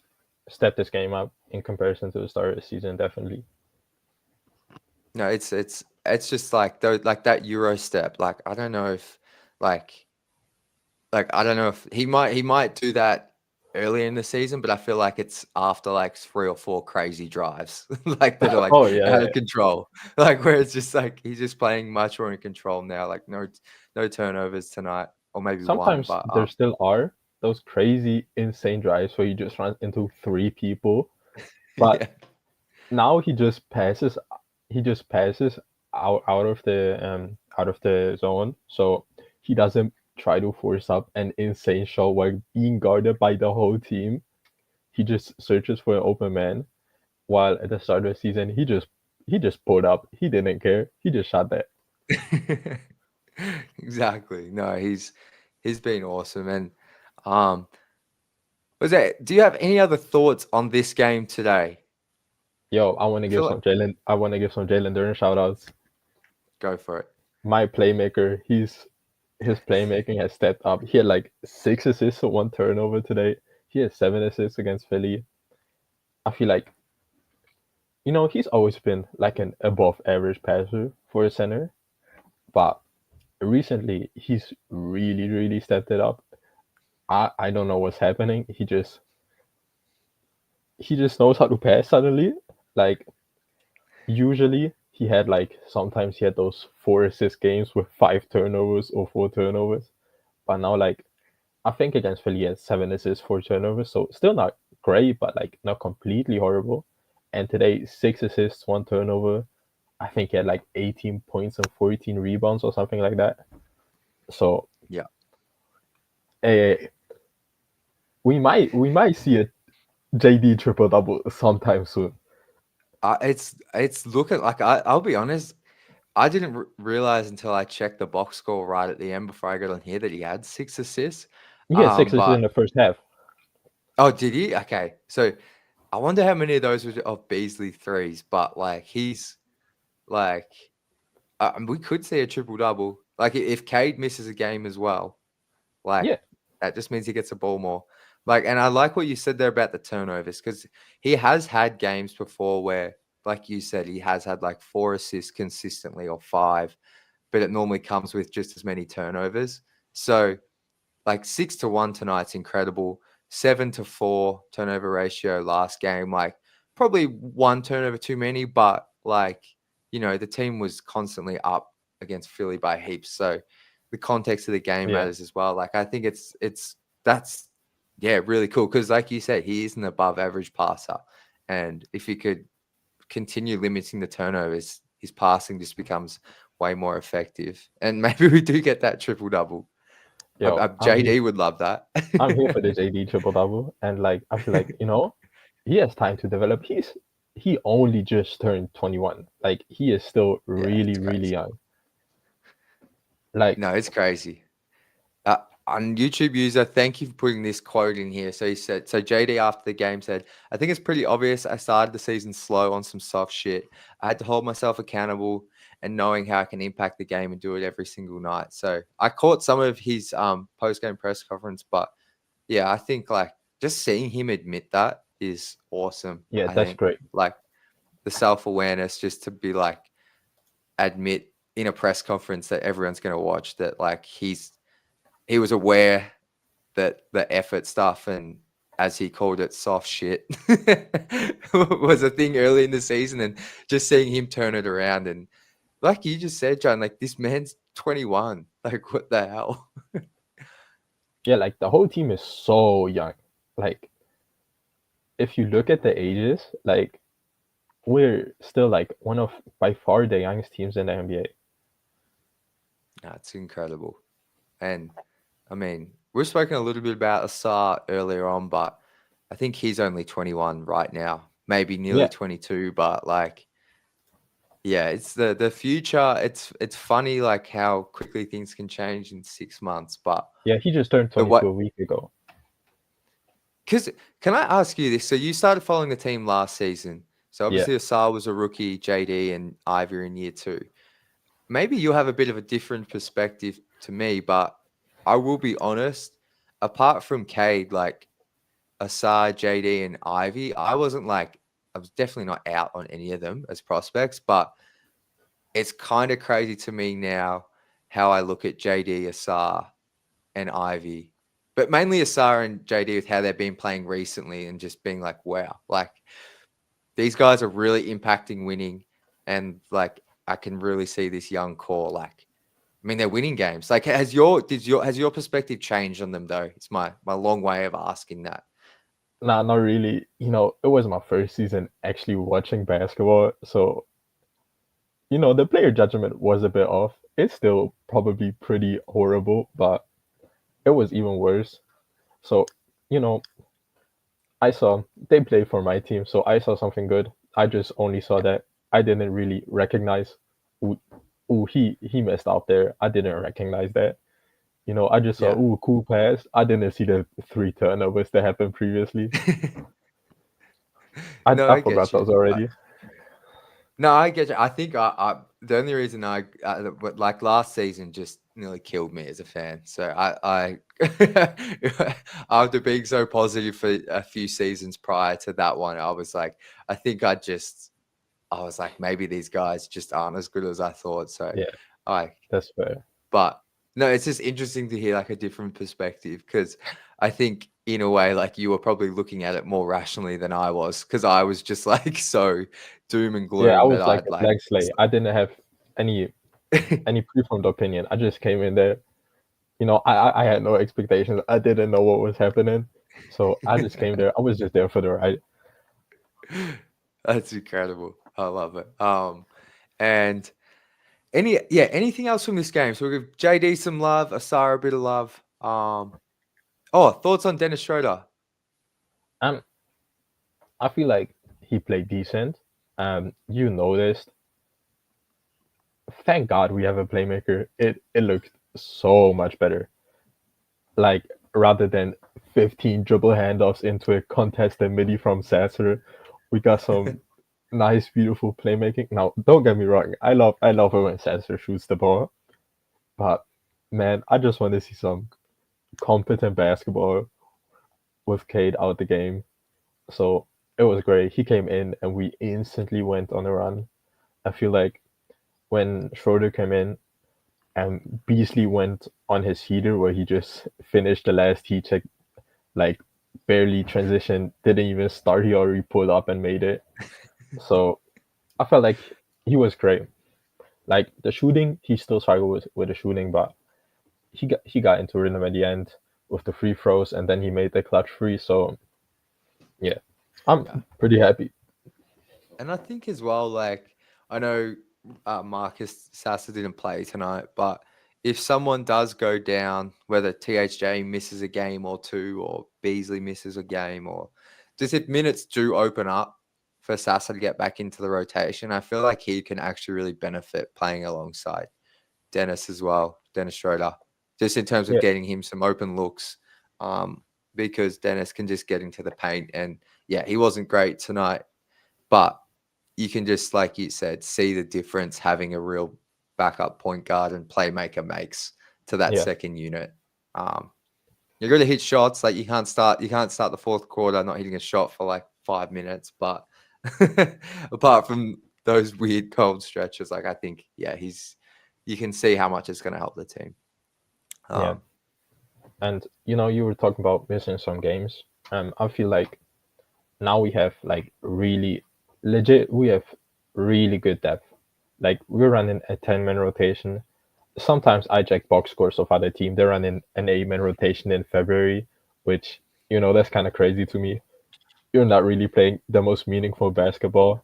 stepped this game up in comparison to the start of the season, definitely. No, it's just like that Euro step. Like I don't know if I don't know if he might do that early in the season, but I feel like it's after like 3 or 4 crazy drives that are like out of control. Like where it's just like he's just playing much more in control now. Like no turnovers tonight, or maybe sometimes one. But there still are those crazy, insane drives where you just run into 3 people, but now he just passes. He just passes out of the zone, so he doesn't try to force up an insane shot while being guarded by the whole team. He just searches for an open man. While at the start of the season, he just pulled up. He didn't care. He just shot that. Exactly. No, he's been awesome. And do you have any other thoughts on this game today? Yo, I want to give some Jalen. I want to give some Jalen Duren shout outs. Go for it. My playmaker, his playmaking has stepped up. He had like 6 assists and 1 turnover today. He had 7 assists against Philly. I feel like, he's always been like an above average passer for a center, but recently he's really, really stepped it up. I don't know what's happening. He just knows how to pass suddenly. Like usually sometimes he had those 4 assist games with 5 turnovers or 4 turnovers. But now like I think against Philly he had 7 assists, 4 turnovers. So still not great, but like not completely horrible. And today 6 assists, 1 turnover. I think he had like 18 points and 14 rebounds or something like that. So yeah. We might see a JD triple double sometime soon. It's looking like I'll be honest. I didn't realize until I checked the box score right at the end before I got on here that he had 6 assists. He had 6 assists in the first half. Oh, did he? Okay, so I wonder how many of those were of Beasley threes. But like he's like, we could see a triple double. Like if Cade misses a game as well, that just means he gets the ball more. Like, and I like what you said there about the turnovers, because he has had games before where, like you said, he has had like 4 assists consistently or 5, but it normally comes with just as many turnovers. So like 6-1 tonight's incredible. 7-4 turnover ratio last game. Like probably 1 turnover too many, but like, the team was constantly up against Philly by heaps. So the context of the game matters as well. Like I think that's really cool, because like you said, he is an above average passer. And if he could continue limiting the turnovers, his passing just becomes way more effective. And maybe we do get that triple double. JD would love that. I'm here for the JD triple double, and like I feel like he has time to develop. He only just turned 21. Like he is still really young. Like no, it's crazy. On YouTube user, thank you for putting this quote in here. So he said, JD after the game said, I think it's pretty obvious I started the season slow on some soft shit. I had to hold myself accountable and knowing how I can impact the game and do it every single night. So I caught some of his post-game press conference, but yeah, I think like just seeing him admit that is awesome. Yeah, that's great. Like the self-awareness just to be like, admit in a press conference that everyone's going to watch that like he was aware that the effort stuff, and as he called it, soft shit was a thing early in the season, and just seeing him turn it around. And like you just said, John, like this man's 21. Like what the hell? Yeah, like the whole team is so young. Like if you look at the ages, like we're still like one of by far the youngest teams in the NBA. That's incredible. And I mean, we've spoken a little bit about Asar earlier on, but I think he's only 21 right now, maybe nearly 22. But like, yeah, it's the future. It's funny like how quickly things can change in 6 months. But yeah, he just turned 22 a week ago. Because can I ask you this? So you started following the team last season. So obviously Asar was a rookie, JD and Ivy in year 2. Maybe you'll have a bit of a different perspective to me, but I will be honest, apart from Cade, like Asar, JD, and Ivy, I was definitely not out on any of them as prospects, but it's kind of crazy to me now how I look at JD, Asar, and Ivy, but mainly Asar and JD with how they've been playing recently and just being like, wow, like these guys are really impacting winning, and like I can really see this young core. Like, I mean, they're winning games. Like, has your perspective changed on them though? It's my long way of asking that. Nah, not really. It was my first season actually watching basketball, so the player judgment was a bit off. It's still probably pretty horrible, but it was even worse. So, I saw they play for my team, so I saw something good. I just only saw that. I didn't really recognize, he messed up there. I didn't recognize that. I just saw, cool pass. I didn't see the 3 turnovers that happened previously. I forgot those already. No, I get you. I think the only reason like last season just nearly killed me as a fan. So I after being so positive for a few seasons prior to that one, I was like, I was like, maybe these guys just aren't as good as I thought. So yeah, that's fair. But no, it's just interesting to hear like a different perspective, because I think in a way, like you were probably looking at it more rationally than I was, because I was just like so doom and gloom. Yeah, I was like a blank slate. I didn't have any preformed opinion. I just came in there. I had no expectations. I didn't know what was happening. So I just came there. I was just there for the ride. That's incredible. I love it. And anything else from this game? So we give JD some love, Asar a bit of love. Thoughts on Dennis Schroeder? I feel like he played decent. You noticed. Thank God we have a playmaker. It looked so much better. Like rather than 15 dribble handoffs into a contested midi from Sasser, we got some nice, beautiful playmaking. Now, don't get me wrong. I love it when Sasser shoots the ball, but man, I just want to see some competent basketball with Cade out the game. So it was great. He came in and we instantly went on a run. I feel like when Schroeder came in and Beasley went on his heater where he just finished the last heat check, like barely transitioned, didn't even start, he already pulled up and made it. So I felt like he was great. Like the shooting, he still struggled with the shooting, but he got into rhythm at the end with the free throws, and then he made the clutch free. So yeah, I'm pretty happy. And I think as well, like I know Marcus Sasser didn't play tonight, but if someone does go down, whether THJ misses a game or two, or Beasley misses a game, or just if minutes do open up for Sasser to get back into the rotation, I feel like he can actually really benefit playing alongside Dennis as well, Dennis Schroeder, just in terms of getting him some open looks, because Dennis can just get into the paint. And yeah, he wasn't great tonight, but you can just, like you said, see the difference having a real backup point guard and playmaker makes to that second unit. You're going to hit shots. Like you can't start the fourth quarter not hitting a shot for like 5 minutes. But apart from those weird cold stretches, like I think, you can see how much it's going to help the team. And you were talking about missing some games. I feel like now we have like really legit. We have really good depth. Like we're running a 10-man rotation. Sometimes I check box scores of other team. They're running an 8-man rotation in February, which that's kind of crazy to me. You're not really playing the most meaningful basketball.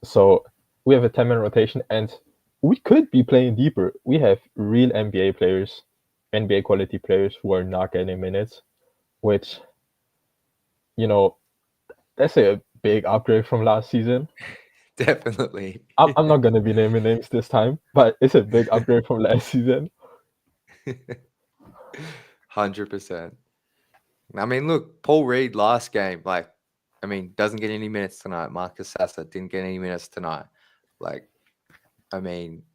So we have a 10-man rotation, and we could be playing deeper. We have real NBA players, NBA quality players who are not getting minutes, which that's a big upgrade from last season. Definitely. I'm not going to be naming names this time, but it's a big upgrade from last season. 100%. I mean, look, Paul Reed last game, doesn't get any minutes tonight. Marcus Sasser didn't get any minutes tonight.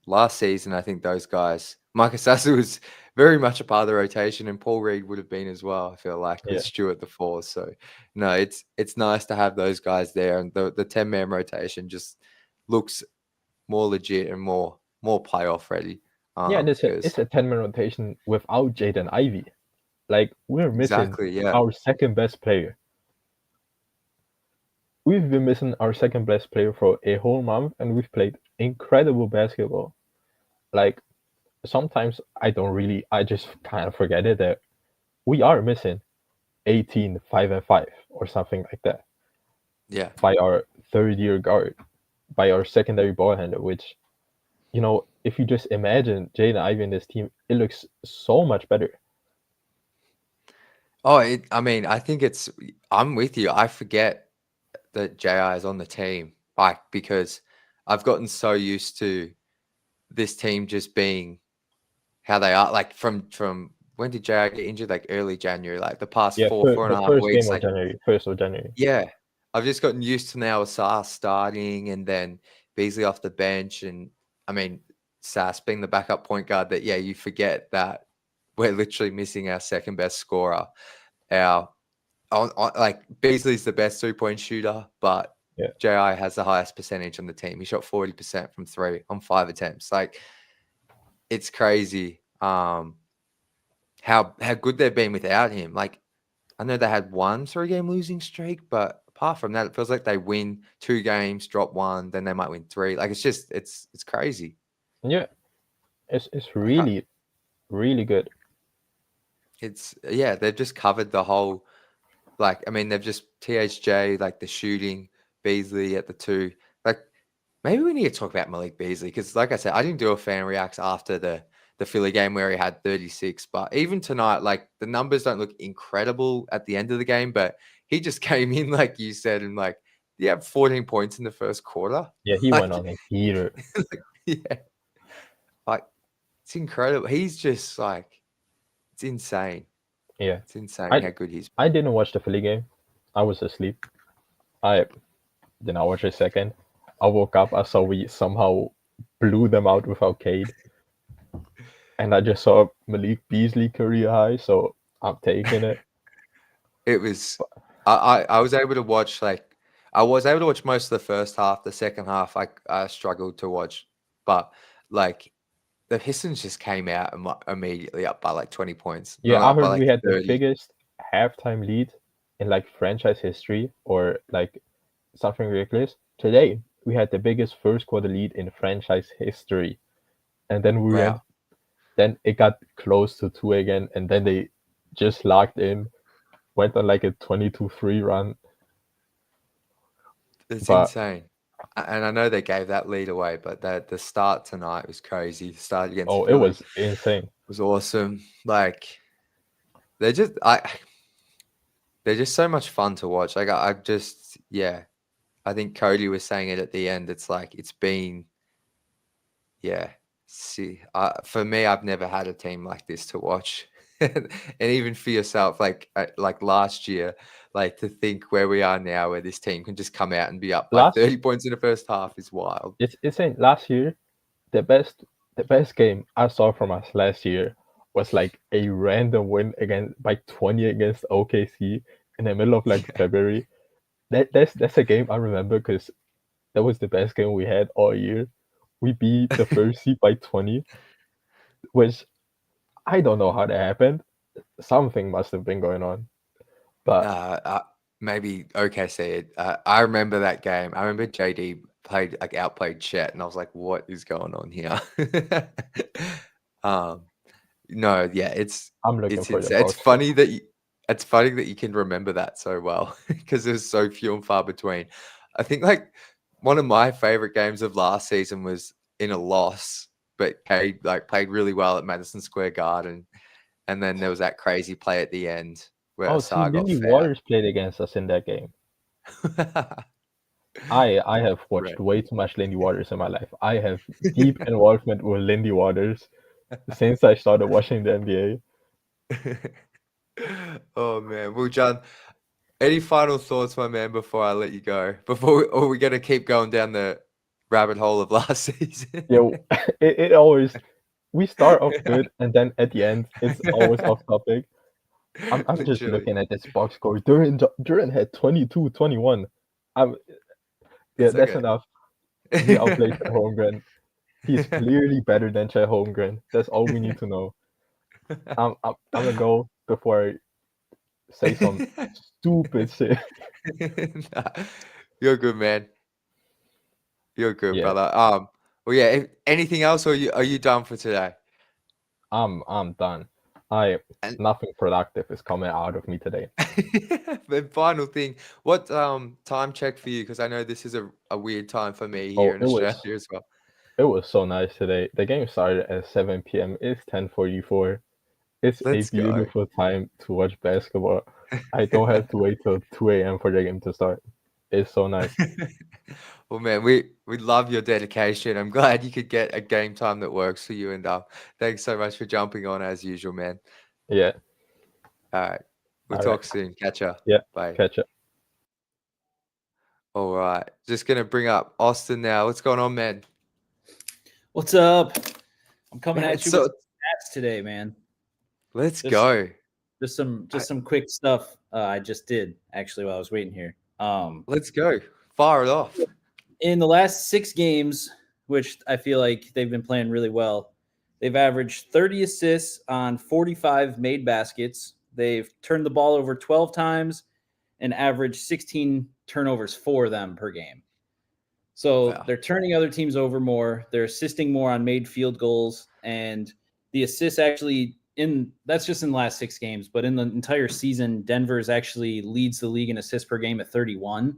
Last season, I think those guys, Marcus Sasser was very much a part of the rotation, and Paul Reed would have been as well, I feel like, with Stuart the four. So, no, it's nice to have those guys there, and the 10-man rotation just looks more legit and more playoff ready. It's a 10-man rotation without Jaden Ivey. Like, we're missing our second best player. We've been missing our second best player for a whole month, and we've played incredible basketball. Like, sometimes I just kind of forget it that we are missing 18, 5 and 5 or something like that. Yeah. By our third-year guard, by our secondary ball handler, which, if you just imagine Jaden Ivey in this team, it looks so much better. Oh, I think I'm with you. I forget that JI is on the team, because I've gotten so used to this team just being how they are. Like from when did JI get injured? Like early January, like the past 4 and a half weeks. First of January. Yeah. I've just gotten used to now Sass starting and then Beasley off the bench. And Sass being the backup point guard, that, you forget that we're literally missing our second best scorer. Beasley's the best 3-point shooter, but JI has the highest percentage on the team. He shot 40% from 3 on 5 attempts. Like, it's crazy how good they've been without him. Like, I know they had 1 3-game losing streak, but apart from that, it feels like they win 2 games, drop 1, then they might win 3. Like, it's crazy. Yeah, it's really, really good. They've just covered the whole. They've just THJ, like the shooting, Beasley at the 2. Like, maybe we need to talk about Malik Beasley, because, like I said, I didn't do a fan reacts after the Philly game where he had 36. But even tonight, like, the numbers don't look incredible at the end of the game, but he just came in, like you said, and he had 14 points in the first quarter. Yeah, he went on a heater. It's incredible. He's just it's insane. Yeah, it's insane how good he's been. I didn't watch the Philly game. I was asleep. I did not watch a second. I woke up. I saw we somehow blew them out without Cade. And I just saw Malik Beasley career high, so I'm taking it. It was. I was able to watch I was able to watch most of the first half. The second half, I struggled to watch, but like the Pistons just came out immediately up by like 20 points. Yeah, Not I up by heard we like had the 30. biggest halftime lead in like franchise history or like something ridiculous. Today, we had the biggest first quarter lead in franchise history. And Wow, then it got close to 2 again, and then they just locked in, went on like a 22-3 run. it's But insane. And I know they gave that lead away, but the start tonight was crazy. The start against it Philly was insane. was awesome. Like they're just so much fun to watch. Like I just I think Cody was saying it at the end. It's like it's been see for me, I've never had a team like this to watch. And even for yourself, like last year, like to think where we are now, where this team can just come out and be up by 30 points in the first half is wild. It's insane. Last year, the best game I saw from us last year was like a random win by 20 against OKC in the middle of like February. That's a game I remember because that was the best game we had all year. We beat the first seed by 20, which I don't know how that happened. Something must have been going on. But maybe OKC. I remember that game. I remember JD outplayed Chet, and I was like, "What is going on here?" No, it's I'm looking for insane. It's funny that you can remember that so well because there's so few and far between. I think like one of my favorite games of last season was in a loss, but Cade played really well at Madison Square Garden, and then there was that crazy play at the end where Asar got Lindy fouled. Waters played against us in that game. I have watched way too much Lindy Waters in my life. I have deep involvement with Lindy Waters since I started watching the NBA. Oh man, well, John, any final thoughts, my man, before I let you go? Or we're gonna keep going down the rabbit hole of last season? Yeah, it always we start off good and then at the end it's always off topic. I'm just looking at this box score. Duran had 22, 21. That's enough. He outplayed Chet Holmgren. He's clearly better than Chet Holmgren. That's all we need to know. I'm gonna go before I say some stupid shit. Nah, you're good, man. You're good, brother. Well, yeah. Anything else, or are you done for today? I'm done. Nothing productive is coming out of me today. The final thing, what time check for you? Because I know this is a weird time for me here in Australia as well. It was so nice today. The game started at 7 p.m. It's 10:44. It's a beautiful time to watch basketball. I don't have to wait till 2 a.m. for the game to start. It's so nice. Well, man, we love your dedication. I'm glad you could get a game time that works for you. And thanks so much for jumping on as usual, man. Yeah. All right. We'll talk soon. Catch ya. Yeah. Bye. Catch ya. All right. Just going to bring up Austin now. What's going on, man? What's up? I'm coming at you with stats today, man. Let's go. Just some quick stuff I just did actually while I was waiting here. Let's go. Fire it off. In the last 6 games, which I feel like they've been playing really well, they've averaged 30 assists on 45 made baskets. They've turned the ball over 12 times and averaged 16 turnovers for them per game. So they're turning other teams over more. They're assisting more on made field goals, and the assists actually that's just in the last 6 games, but in the entire season, Denver's actually leads the league in assists per game at 31.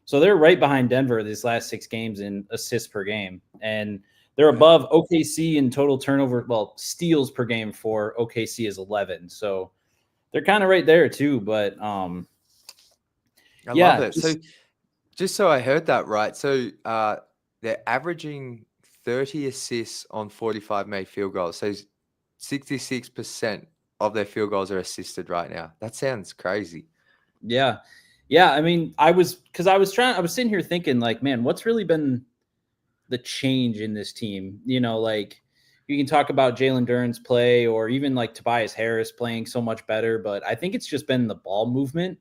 So they're right behind Denver these last 6 games in assists per game. And they're above OKC in total turnover. Well, steals per game for OKC is 11. So they're kind of right there too. But I love it. So just so I heard that right. So they're averaging 30 assists on 45 made field goals. So 66% of their field goals are assisted right now. That sounds crazy. Yeah. Yeah, I mean, I was sitting here thinking like, man, what's really been the change in this team? You know, like you can talk about Jalen Duren's play or even like Tobias Harris playing so much better, but I think it's just been the ball movement.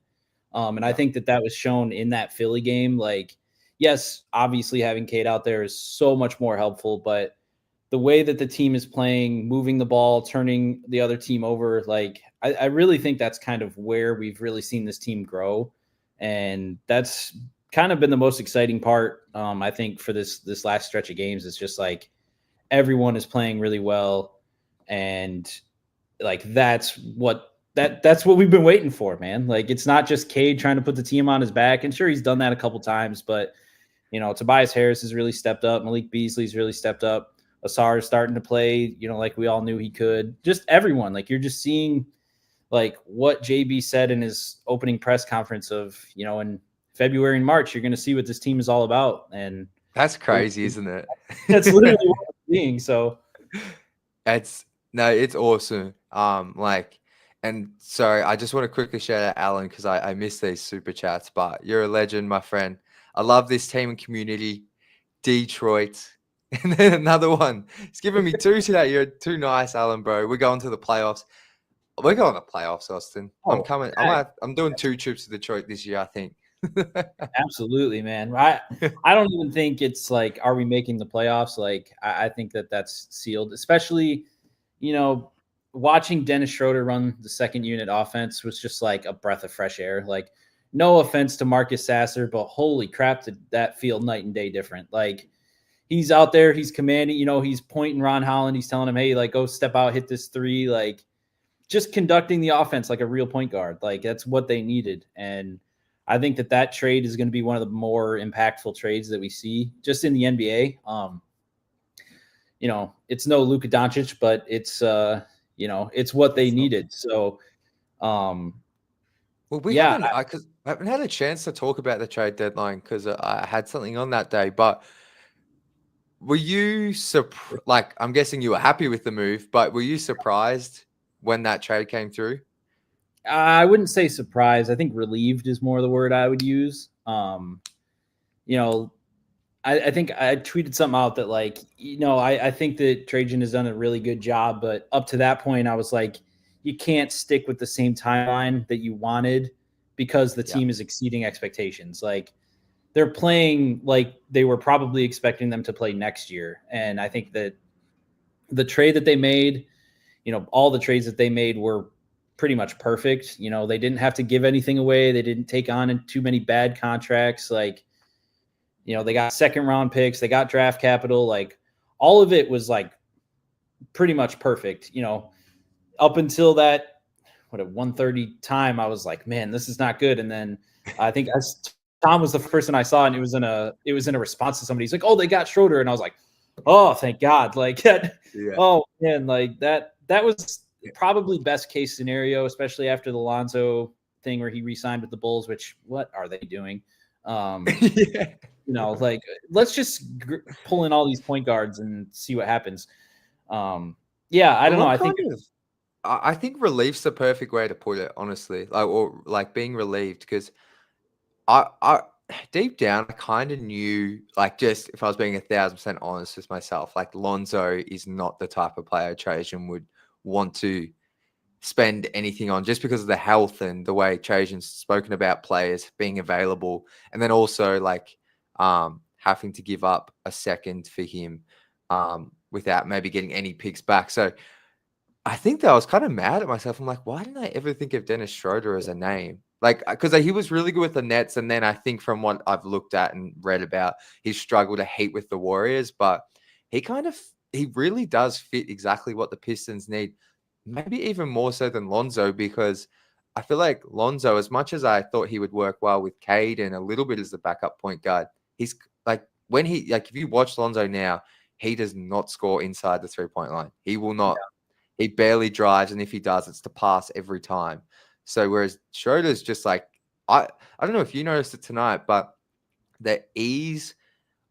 And I think that was shown in that Philly game. Like, yes, obviously having Cade out there is so much more helpful, but the way that the team is playing, moving the ball, turning the other team over, like I really think that's kind of where we've really seen this team grow. And that's kind of been the most exciting part, I think, for this last stretch of games. It's just like everyone is playing really well. And like that's what we've been waiting for, man. Like it's not just Cade trying to put the team on his back. And sure, he's done that a couple times, but Tobias Harris has really stepped up. Malik Beasley's really stepped up. Asar is starting to play, like we all knew he could. Just everyone, like you're just seeing like what JB said in his opening press conference of, in February and March, you're going to see what this team is all about. And that's crazy, isn't it? That's literally what we're seeing. So it's awesome. And sorry, I just want to quickly shout out Alan because I miss these super chats, but you're a legend, my friend. I love this team and community. Detroit. And then another one. He's giving me two today. You're too nice, Alan, bro. We're going to the playoffs. We're going to the playoffs, Austin. I'm coming. I'm doing 2 trips to Detroit this year, I think. Absolutely, man. I don't even think it's like, are we making the playoffs? Like, I think that's sealed, especially, watching Dennis Schroeder run the second unit offense was just like a breath of fresh air. Like, no offense to Marcus Sasser, but holy crap, did that feel night and day different. Like, he's out there, he's commanding, he's pointing Ron Holland. He's telling him, hey, like, go step out, hit this 3, like just conducting the offense like a real point guard. Like that's what they needed. And I think that trade is going to be one of the more impactful trades that we see just in the NBA. It's no Luka Doncic, but it's, it's what they needed. So, well, we haven't had a chance to talk about the trade deadline because I had something on that day, but were you I'm guessing you were happy with the move, but were you surprised when that trade came through? I wouldn't say surprised. I think relieved is more the word I would use. I think I tweeted something out that I think that Trajan has done a really good job, but up to that point, I was like, you can't stick with the same timeline that you wanted because the team is exceeding expectations. Like they're playing like they were probably expecting them to play next year. And I think that the trade that they made, all the trades that they made were pretty much perfect. They didn't have to give anything away. They didn't take on too many bad contracts. Like, they got 2nd round picks, they got draft capital. Like all of it was like pretty much perfect, up until that, at 1:30 time, I was like, man, this is not good. And then I think Tom was the person I saw, and it was in a response to somebody. He's like, oh, they got Schroeder. And I was like, oh, thank God. Like that. Yeah. Oh man. Like that was probably best case scenario, especially after the Lonzo thing where he re-signed with the Bulls, which what are they doing? Like let's just pull in all these point guards and see what happens. I don't know. I think relief's the perfect way to put it, honestly. Like being relieved, because I deep down I kind of knew, like, just if I was being 1,000% honest with myself, like Lonzo is not the type of player Trajan would want to spend anything on, just because of the health and the way Trajan's spoken about players being available, and then also like having to give up a second for him without maybe getting any picks back. So I think that I was kind of mad at myself. I'm like, why didn't I ever think of Dennis Schroeder as a name? Like, because he was really good with the Nets, and then I think from what I've looked at and read about, he struggled a heap with the Warriors, but he really does fit exactly what the Pistons need. Maybe even more so than Lonzo, because I feel like Lonzo, as much as I thought he would work well with Cade and a little bit as the backup point guard, he's like, if you watch Lonzo now, he does not score inside the 3-point line. He will not. Yeah. He barely drives, and if he does, it's to pass every time. So whereas Schroeder's just like, I don't know if you noticed it tonight, but the ease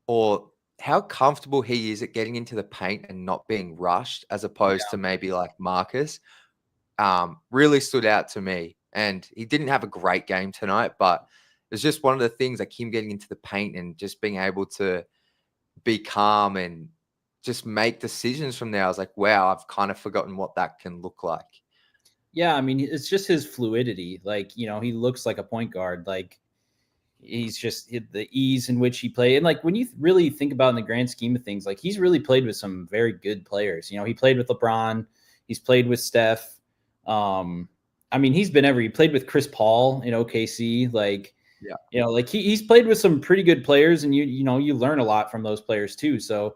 or how comfortable he is at getting into the paint and not being rushed, as opposed to maybe like Marcus, really stood out to me. And he didn't have a great game tonight, but it's just one of the things, like him getting into the paint and just being able to be calm and just make decisions from there. I was like, wow, I've kind of forgotten what that can look like. Yeah, I mean, it's just his fluidity. Like, he looks like a point guard. Like, he's just the ease in which he played. And like, when you really think about in the grand scheme of things, like, he's really played with some very good players. He played with LeBron. He's played with Steph. I mean, he played with Chris Paul in OKC. Like, like he's played with some pretty good players, and you learn a lot from those players too. So,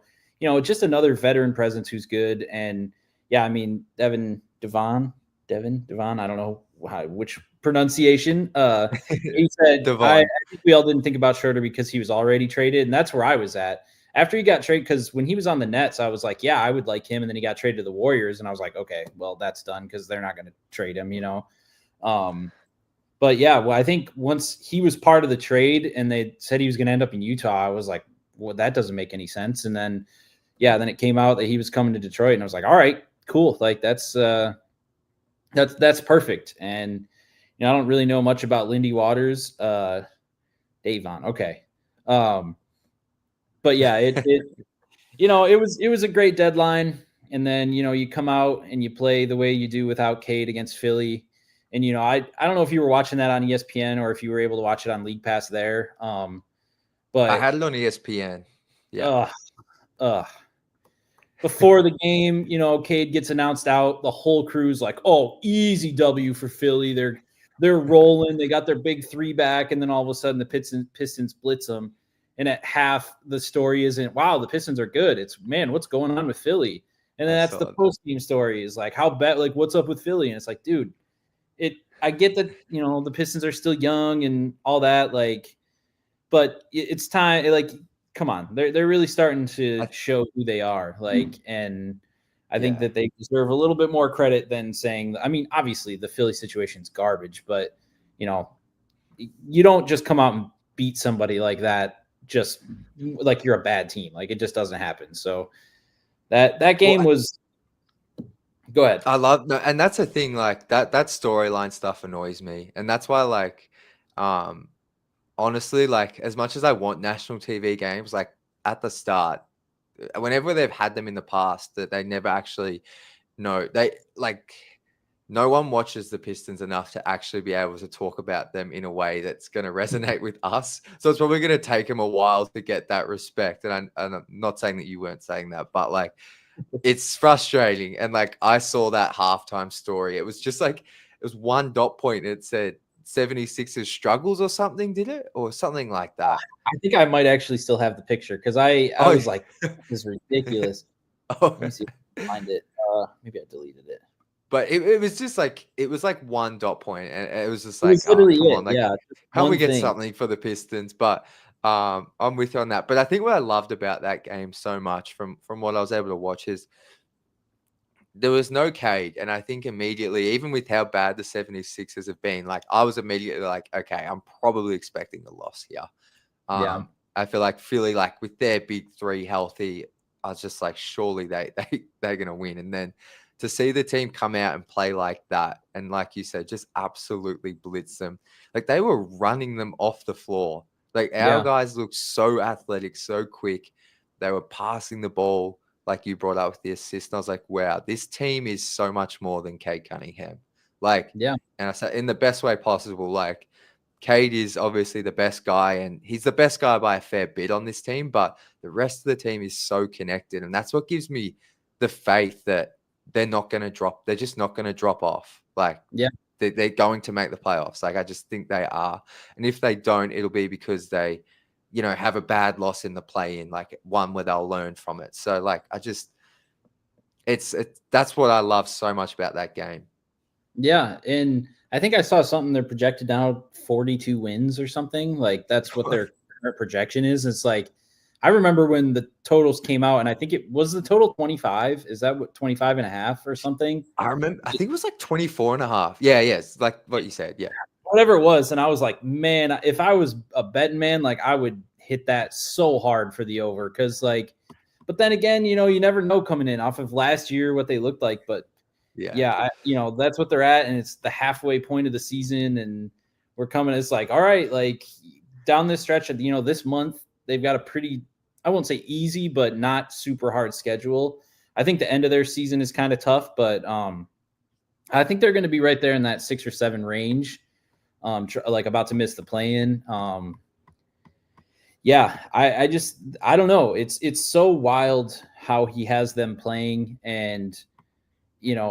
just another veteran presence who's good. And yeah, I mean, Devin, I don't know which pronunciation. He said, I think we all didn't think about Schroeder because he was already traded. And that's where I was at. After he got traded, because when he was on the Nets, I was like, yeah, I would like him. And then he got traded to the Warriors. And I was like, okay, well, that's done because they're not going to trade him, But yeah, well, I think once he was part of the trade and they said he was going to end up in Utah, I was like, well, that doesn't make any sense. And then, then it came out that he was coming to Detroit. And I was like, all right, cool. Like, that's perfect. And I don't really know much about Lindy Waters. Davon, okay. But yeah, it was a great deadline. And then you come out and you play the way you do without Cade against Philly. And I don't know if you were watching that on ESPN or if you were able to watch it on League Pass there. But I had it on ESPN. Yeah. Before the game, Cade gets announced out. The whole crew's like, "Oh, easy W for Philly. They're rolling. They got their big three back." And then all of a sudden, the Pistons blitz them. And at half, the story isn't, "Wow, the Pistons are good." It's, "Man, what's going on with Philly?" And then that's the post-game story is like, "How bad? Like, what's up with Philly?" And it's like, dude, I get that the Pistons are still young and all that, like, but it's time. Like, come on, they're really starting to show who they are, like, and I think that they deserve a little bit more credit than saying. I mean, obviously the Philly situation's garbage, but you don't just come out and beat somebody like that just like you're a bad team. Like, it just doesn't happen. So that game was. Go ahead. I love and that's the thing. Like that storyline stuff annoys me, and that's why, like, honestly, like, as much as I want national TV games, like, at the start, whenever they've had them in the past, that they never actually know. They, like, no one watches the Pistons enough to actually be able to talk about them in a way that's going to resonate with us. So it's probably going to take them a while to get that respect. And I'm not saying that you weren't saying that, but like, it's frustrating. And like, I saw that halftime story. It was just like, it was one dot point. It said 76ers struggles or something, did it? Or something like that. I think I might actually still have the picture because I was like, this is ridiculous. Let me see if I can find it. Maybe I deleted it. But it was just like, it was like one dot point, and it was just like, come on, like, can we get something for the Pistons? But I'm with you on that. But I think what I loved about that game so much from what I was able to watch is there was no Cade. And I think immediately, even with how bad the 76ers have been, like, I was immediately like, okay, I'm probably expecting a loss here. I feel like Philly, like, with their big three healthy, I was just like, surely they're going to win. And then to see the team come out and play like that, and like you said, just absolutely blitz them. Like, they were running them off the floor. Like, our guys looked so athletic, so quick. They were passing the ball, like you brought up with the assist. And I was like, wow, this team is so much more than Cade Cunningham. Like, and I said in the best way possible, like, Cade is obviously the best guy, and he's the best guy by a fair bit on this team, but the rest of the team is so connected. And that's what gives me the faith that they're not going to drop. They're just not going to drop off. Like, they're going to make the playoffs. Like, I just think they are. And if they don't, it'll be because they, have a bad loss in the play-in, like one where they'll learn from it. So, like, that's what I love so much about that game. Yeah. And I think I saw something, they're projected now 42 wins or something. Like, that's what their current projection is. It's like, I remember when the totals came out, and I think it was the total 25. Is that what, 25 and a half or something? I remember, I think it was like 24 and a half. Yeah. Yes. Like what you said. Yeah. Whatever it was. And I was like, man, if I was a betting man, like, I would hit that so hard for the over. Cause like, but then again, you never know coming in off of last year, what they looked like, but that's what they're at. And it's the halfway point of the season, and we're coming. It's like, all right, like, down this stretch of, this month, they've got a pretty I won't say easy, but not super hard schedule. I think the end of their season is kind of tough, but I think they're going to be right there in that 6 or 7 range. Like about to miss the play-in. Yeah, I don't know. It's so wild how he has them playing, and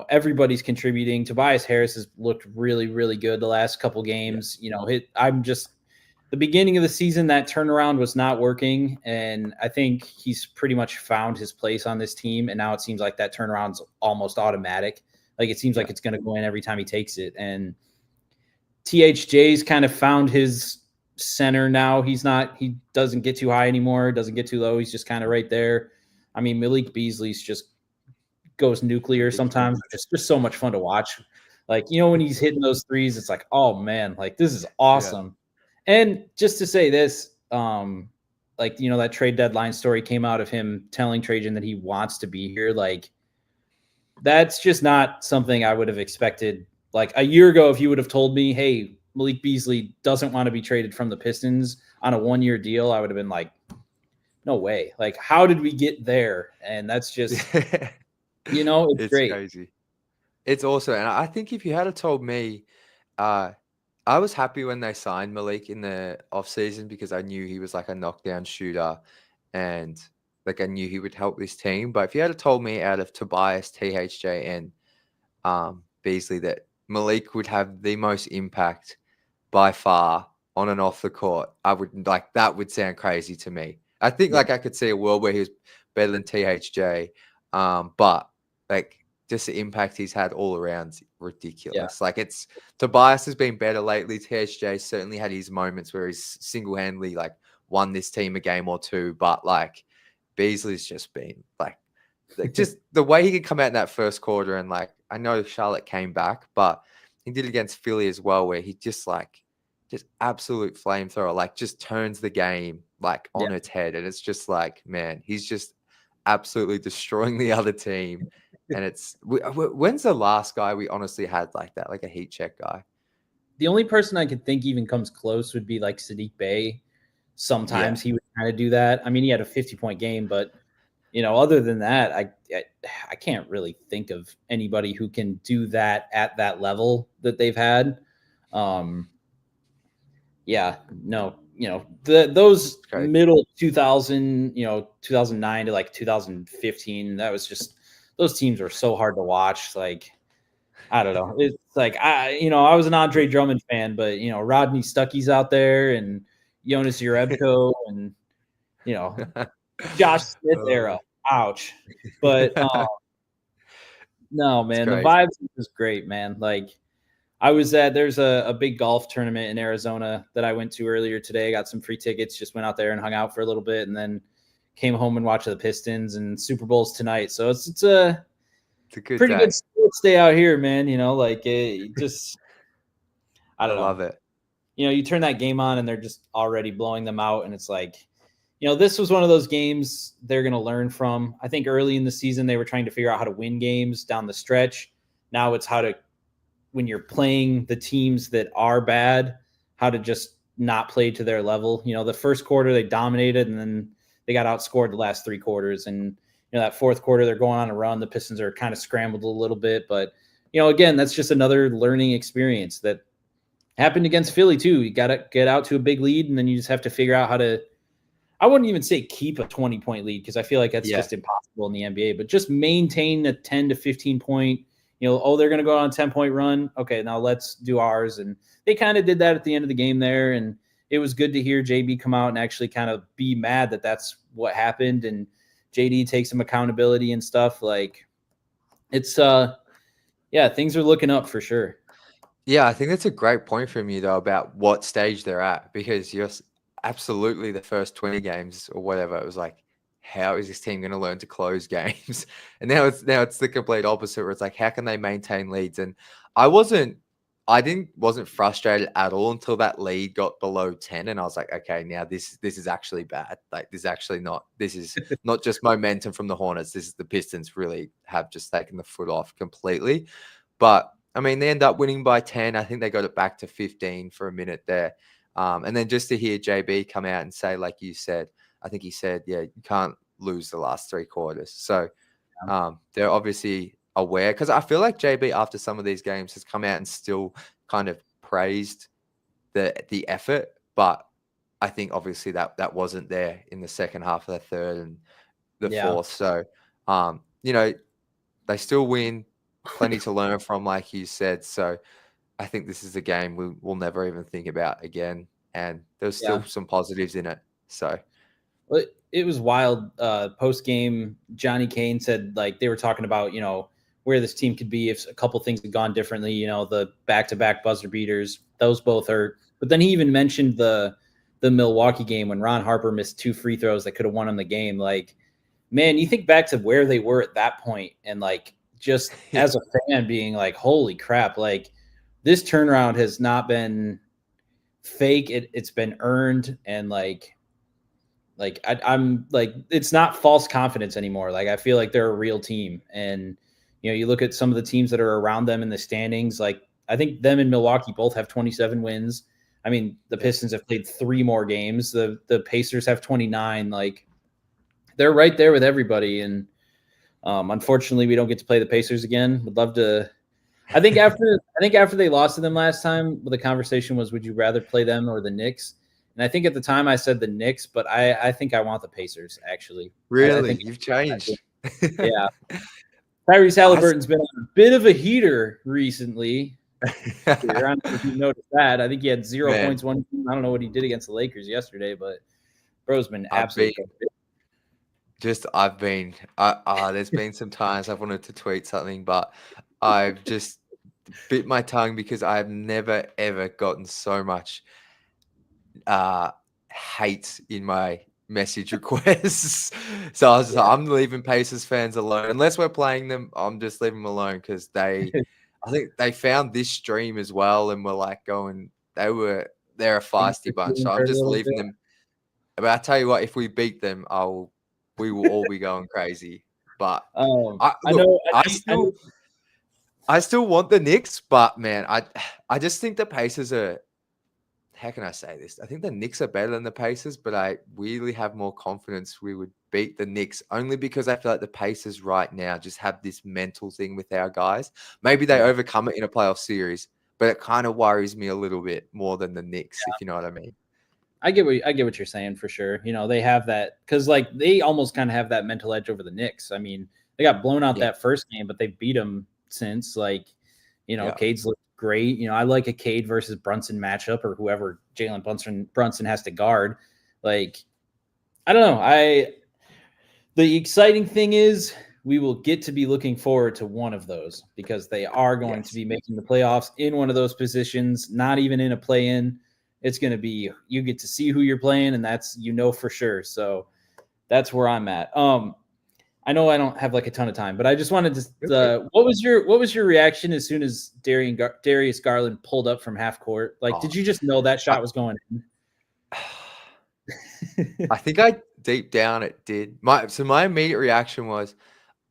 everybody's contributing. Tobias Harris has looked really, really good the last couple games. The beginning of the season, that turnaround was not working, and I think he's pretty much found his place on this team, and now it seems like that turnaround's almost automatic. Like it seems like it's going to go in every time he takes it, and THJ's kind of found his center now. He doesn't get too high anymore, doesn't get too low. He's just kind of right there. I mean, Malik Beasley's just goes nuclear sometimes. It's just so much fun to watch. Like, when he's hitting those threes, it's like, oh man, like this is awesome. Yeah. And just to say this, that trade deadline story came out of him telling Trajan that he wants to be here. Like, that's just not something I would have expected. Like a year ago, if you would have told me, hey, Malik Beasley doesn't want to be traded from the Pistons on a 1-year deal, I would have been like, no way. Like, how did we get there? And that's just, it's great. Crazy. It's awesome. And I think if you had told me, I was happy when they signed Malik in the offseason because I knew he was like a knockdown shooter and like I knew he would help this team. But if you had told me out of Tobias, THJ, and Beasley that Malik would have the most impact by far on and off the court, I would like that would sound crazy to me. I think like I could see a world where he was better than THJ, but like just the impact he's had all around ridiculous. Yeah. Like Tobias has been better lately. THJ certainly had his moments where he's single-handedly like won this team a game or two, but like Beasley's just been like just the way he could come out in that first quarter and like I know Charlotte came back, but he did it against Philly as well, where he just absolute flamethrower, like just turns the game like on its head, and it's just like, man, he's just absolutely destroying the other team. And when's the last guy we honestly had like that, like a heat check guy? The only person I could think even comes close would be like Sadiq Bey. Sometimes he would kind of do that. I mean, he had a 50-point game, but other than that, I can't really think of anybody who can do that at that level that they've had. Those middle 2000, 2009 to like 2015, that was just, those teams were so hard to watch. Like, I don't know. It's like, I was an Andre Drummond fan, but Rodney Stuckey's out there and Jonas Jerebko and, Josh Smith era. Ouch. But no, man, the vibes was great, man. Like there's a big golf tournament in Arizona that I went to earlier today. Got some free tickets, just went out there and hung out for a little bit and then came home and watched the Pistons, and Super Bowl's tonight. So it's a pretty good sports day out here, man. I don't know. Love it. You turn that game on and they're just already blowing them out. And it's like, this was one of those games they're going to learn from. I think early in the season, they were trying to figure out how to win games down the stretch. Now it's how to, when you're playing the teams that are bad, how to just not play to their level. The first quarter they dominated and then they got outscored the last 3 quarters. And, that fourth quarter they're going on a run. The Pistons are kind of scrambled a little bit, but again, that's just another learning experience that happened against Philly too. You got to get out to a big lead and then you just have to figure out how to, I wouldn't even say keep a 20-point lead because I feel like that's just impossible in the NBA, but just maintain a 10 to 15 point, they're going to go on a 10-point run. Okay, now let's do ours. And they kind of did that at the end of the game there. And it was good to hear JB come out and actually kind of be mad that that's what happened. And JD take some accountability and stuff. Like it's, things are looking up for sure. Yeah, I think that's a great point from you though about what stage they're at, because you're absolutely the first 20 games or whatever, it was like, how is this team going to learn to close games? And now it's the complete opposite, where it's like, how can they maintain leads? And I wasn't frustrated at all until that lead got below 10, and I was like, okay, now this is actually bad. Like this is not just momentum from the Hornets. This is the Pistons really have just taken the foot off completely. But I mean, they end up winning by 10. I think they got it back to 15 for a minute there. And then just to hear JB come out and say, like you said, I think he said, yeah, you can't lose the last 3 quarters. So they're obviously aware, because I feel like JB after some of these games has come out and still kind of praised the effort, but I think obviously that wasn't there in the second half of the third and the fourth. So they still win, plenty to learn from, like you said. So I think this is a game we'll never even think about again, and there's still some positives in it. So it was wild. Post game, Johnny Kane said, like, they were talking about, where this team could be if a couple things had gone differently, the back-to-back buzzer beaters, those both hurt. But then he even mentioned the Milwaukee game when Ron Harper missed 2 free throws that could have won him the game. Like, man, you think back to where they were at that point, and like, just as a fan being like, holy crap, like, this turnaround has not been fake. It's been earned. And like I'm like, it's not false confidence anymore. Like, I feel like they're a real team. And, you look at some of the teams that are around them in the standings. Like, I think them and Milwaukee both have 27 wins. I mean, the Pistons have played 3 more games. The Pacers have 29. Like, they're right there with everybody. And unfortunately, we don't get to play the Pacers again. Would love to. I think after they lost to them last time, the conversation was, would you rather play them or the Knicks? And I think at the time I said the Knicks, but I think I want the Pacers, actually. Really? You've changed. Yeah. Tyrese Halliburton's been on a bit of a heater recently. I don't know if you noticed that. I think he had 0 points one game. I don't know what he did against the Lakers yesterday, but bro's been absolutely there's been some times I've wanted to tweet something, but I've just bit my tongue because I've never ever gotten so much hate in my message requests. So I was just like, I'm leaving Pacers fans alone. Unless we're playing them, I'm just leaving them alone, because I think they found this stream as well and were like they're a feisty bunch. So I'm just leaving them. But I tell you what, if we beat them, we will all be going crazy. But I still want the Knicks, but man, I just think the Pacers are. How can I say this? I think the Knicks are better than the Pacers, but I really have more confidence we would beat the Knicks, only because I feel like the Pacers right now just have this mental thing with our guys. Maybe they overcome it in a playoff series, but it kind of worries me a little bit more than the Knicks, if you know what I mean. I get what you're saying, for sure. They have that, because like they almost kind of have that mental edge over the Knicks. I mean, they got blown out that first game, but they beat them since. Like, Cade's looked great. I like a Cade versus Brunson matchup, or whoever Jalen Brunson has to guard. Like, I don't know. The exciting thing is we will get to be looking forward to one of those, because they are going to be making the playoffs in one of those positions, not even in a play-in. It's going to be, you get to see who you're playing, and that's, for sure. So that's where I'm at. I know I don't have like a ton of time, but I just wanted to. What was your reaction as soon as Darius Garland pulled up from half court? Like, did you just know that shot was going in? I think deep down it did. My immediate reaction was,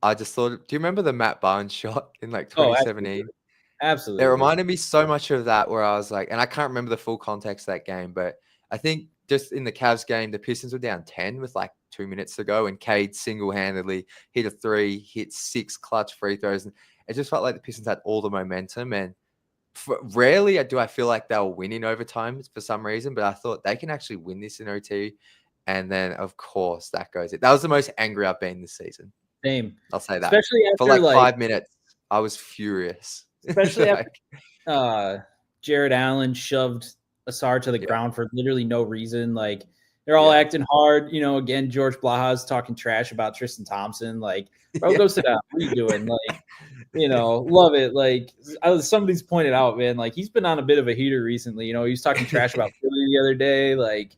I just thought. Do you remember the Matt Barnes shot in like 2017? Absolutely. It reminded me so much of that, where I was like, and I can't remember the full context of that game, but I think just in the Cavs game, the Pistons were down 10 with like 2 minutes to go, and Cade single-handedly hit a 3, hit 6 clutch free throws, and it just felt like the Pistons had all the momentum. And rarely do I feel like they'll win in overtime for some reason, but I thought they can actually win this in OT. And then, of course, that goes it. That was the most angry I've been this season. Same. I'll say that. Especially after for like 5 minutes, I was furious. Especially after Jared Allen shoved Asar to the ground for literally no reason. Like, they're all acting hard. Again, George Blaha's talking trash about Tristan Thompson. Like, bro, go sit down. What are you doing? Like, love it. Like, somebody's pointed out, man, like, he's been on a bit of a heater recently. He was talking trash about Philly the other day. Like,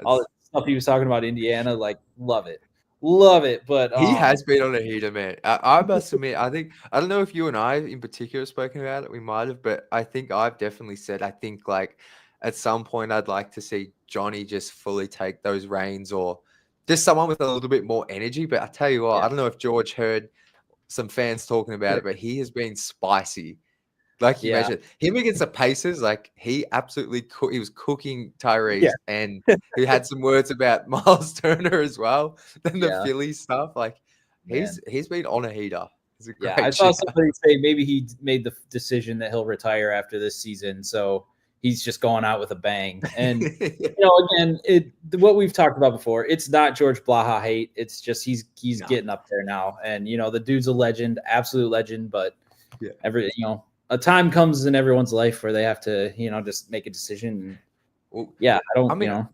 all the stuff he was talking about Indiana. Like, love it. Love it. But he has been on a heater, man. I must admit, I don't know if you and I in particular have spoken about it. We might have, but I think I've definitely said, I think like at some point I'd like to see Johnny just fully take those reins, or just someone with a little bit more energy. But I tell you what, I don't know if George heard some fans talking about it, but he has been spicy Like you mentioned, him against the Pacers, like he absolutely he was cooking Tyrese, and he had some words about Miles Turner as well. Then the Philly stuff, like he's been on a heater. He's a great I saw somebody say maybe he made the decision that he'll retire after this season, so he's just going out with a bang. And again, what we've talked about before, it's not George Blaha hate. It's just he's getting up there now, and the dude's a legend, absolute legend. But a time comes in everyone's life where they have to, just make a decision. And,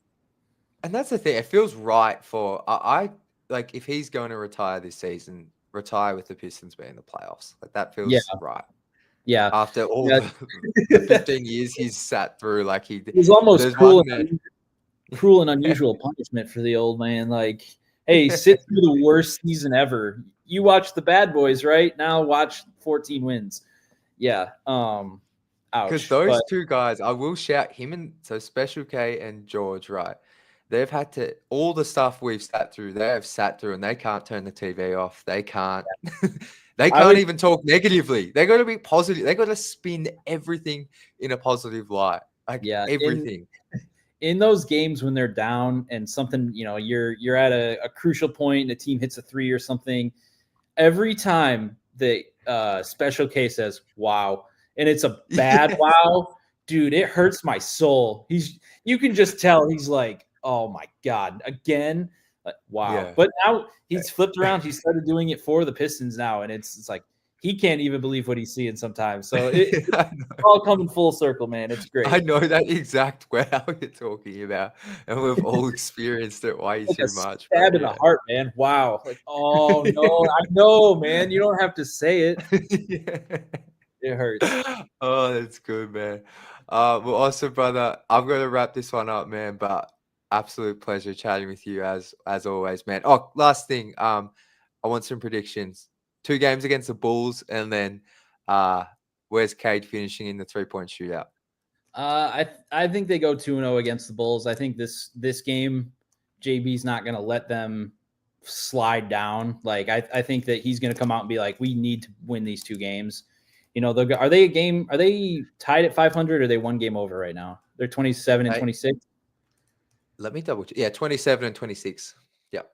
and that's the thing. It feels right for I like if he's going to retire this season, retire with the Pistons being the playoffs. Like that feels right. Yeah. After all the 15 years he's sat through, like it was almost cruel and unusual punishment for the old man. Like, hey, sit through the worst season ever. You watch the Bad Boys, right? Now watch 14 wins. Yeah. Ouch. Because those two guys, I will shout him and Special K and George, right? They've had to all the stuff we've sat through. They have sat through, and they can't turn the TV off. They can't. They can't even talk negatively. They got to be positive. They got to spin everything in a positive light. Like everything. In those games when they're down and something, you're at a crucial point and a team hits a 3 or something. Every time the Special K says "wow" and it's a bad wow, dude, it hurts my soul. You can just tell he's like, oh my God, again. Like, wow. Yeah. But now he's flipped around. He started doing it for the Pistons now. And it's like, he can't even believe what he's seeing sometimes. So it's all coming full circle, man. It's great. I know that exact wow you're talking about. And we've all experienced it way too much. Stab in the heart, man. Wow. Like, oh no, I know, man. You don't have to say it. It hurts. Oh, that's good, man. Well, also, brother, I'm going to wrap this one up, man, but absolute pleasure chatting with you as always, man. Oh, last thing. I want some predictions. 2 games against the Bulls, and then where's Cade finishing in the 3-point shootout? I think they go 2-0 against the Bulls. I think this game, JB's not going to let them slide down. Like I think that he's going to come out and be like, we need to win these 2 games. Are they tied at 500 or are they 1 game over right now? They're 27 and 26. Let me double check. Yeah, 27 and 26. Yep.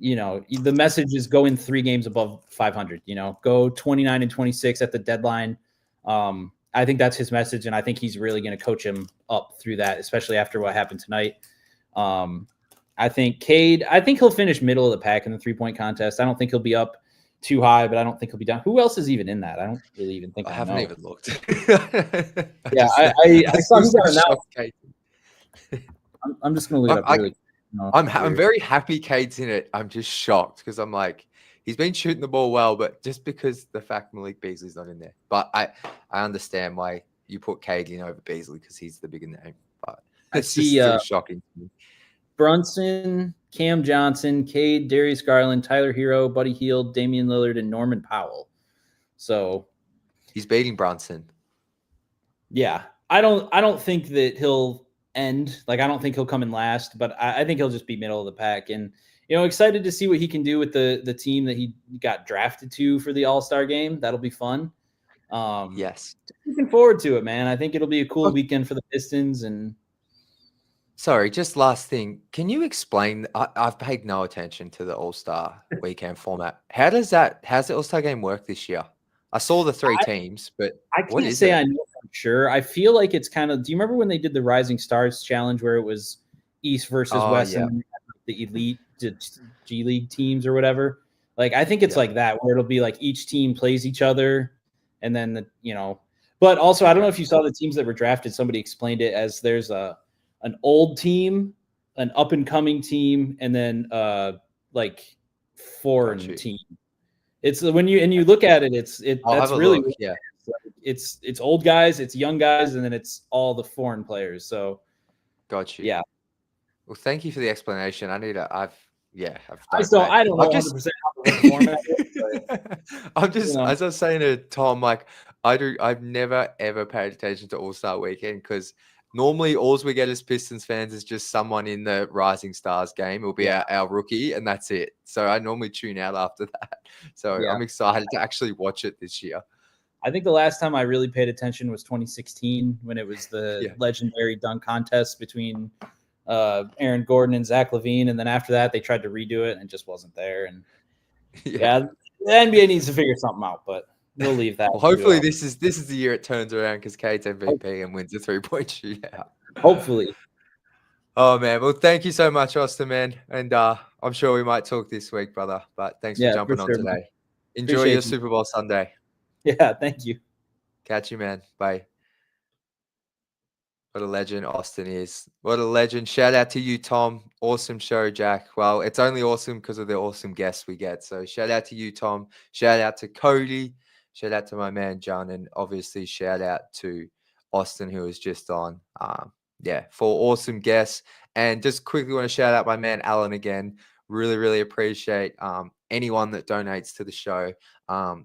The message is go in 3 games above 500. Go 29 and 26 at the deadline. I think that's his message, and I think he's really going to coach him up through that, especially after what happened tonight. I think Cade, he'll finish middle of the pack in the 3-point contest. I don't think he'll be up too high, but I don't think he'll be down. Who else is even in that? I don't really even think I haven't even looked. I saw who got announced. I'm just going to look it up really. I'm very happy Cade's in it. I'm just shocked because I'm like, he's been shooting the ball well, but just because the fact Malik Beasley's not in there. But I understand why you put Cade in over Beasley because he's the bigger name. But it's just still shocking to me. Brunson, Cam Johnson, Cade, Darius Garland, Tyler Hero, Buddy Hield, Damian Lillard, and Norman Powell. So he's beating Brunson. Yeah. I don't think that he'll end. Like, I don't think he'll come in last, but I think he'll just be middle of the pack. And, excited to see what he can do with the team that he got drafted to for the All-Star game. That'll be fun. Yes. Looking forward to it, man. I think it'll be a cool weekend for the Pistons. And sorry, just last thing. Can you explain? I've paid no attention to the All-Star weekend format. How's the All-Star game work this year? I saw the 3 teams, but I can't say I know for sure. I feel like it's kind of. Do you remember when they did the Rising Stars Challenge where it was East versus West and the elite G League teams or whatever? Like, I think it's like that, where it'll be like each team plays each other, and then But also, I don't know if you saw the teams that were drafted. Somebody explained it as there's an old team, an up and coming team, and then like foreign team. It's when you look at it, that's really look, yeah. It's old guys, it's young guys, and then it's all the foreign players. So, got you. Yeah. Well, thank you for the explanation. I don't know 100% how the format is, but, I'm just as I was saying to Tom, like I've never ever paid attention to All-Star Weekend because normally all we get as Pistons fans is just someone in the Rising Stars game. It'll be our rookie, and that's it. So I normally tune out after that. So I'm excited to actually watch it this year. I think the last time I really paid attention was 2016 when it was the legendary dunk contest between Aaron Gordon and Zach LaVine. And then after that, they tried to redo it and it just wasn't there. And the NBA needs to figure something out, but we'll leave that. Well, hopefully this is the year it turns around because Cade's MVP and wins a 3-point shootout. Hopefully. Oh man, well thank you so much, Austin, man. And I'm sure we might talk this week, brother. But thanks for jumping on today. Man. Enjoy Appreciate your Super Bowl Sunday. Yeah, thank you. Catch you, man. Bye. What a legend Austin is. What a legend. Shout out to you, Tom. Awesome show, Jack. Well, it's only awesome because of the awesome guests we get. So shout out to you, Tom. Shout out to Cody. Shout out to my man, John. And obviously shout out to Austin, who was just on. For awesome guests. And just quickly want to shout out my man, Alan, again. Really, really appreciate anyone that donates to the show.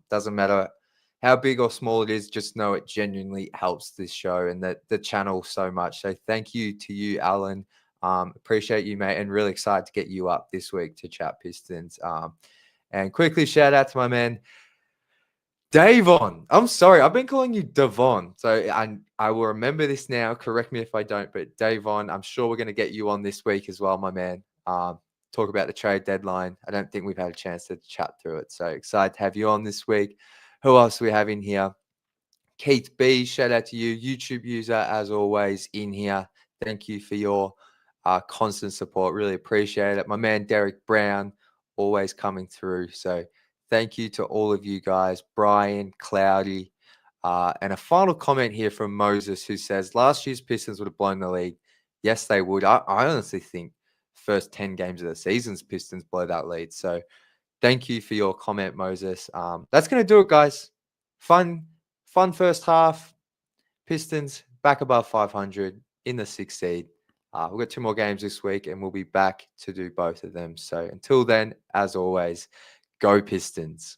Doesn't matter how big or small it is, just know it genuinely helps this show and the channel so much. So thank you to you, Alan. Appreciate you, mate, and really excited to get you up this week to chat Pistons. And quickly shout out to my man, Davon. I'm sorry, I've been calling you Devon. So I will remember this now. Correct me if I don't, but Davon, I'm sure we're going to get you on this week as well, my man. Talk about the trade deadline. I don't think we've had a chance to chat through it. So excited to have you on this week. Who else do we have in here? Keith B, shout out to you. YouTube user, as always, in here. Thank you for your constant support. Really appreciate it. My man, Derek Brown, always coming through. So thank you to all of you guys. Brian, Cloudy. And a final comment here from Moses, who says, last year's Pistons would have blown the league. Yes, they would. I honestly think first 10 games of the season's Pistons blow that lead. So thank you for your comment, Moses. That's going to do it, guys. Fun first half. Pistons back above 500 in the 6th seed. We've got 2 more games this week, and we'll be back to do both of them. So until then, as always, go Pistons.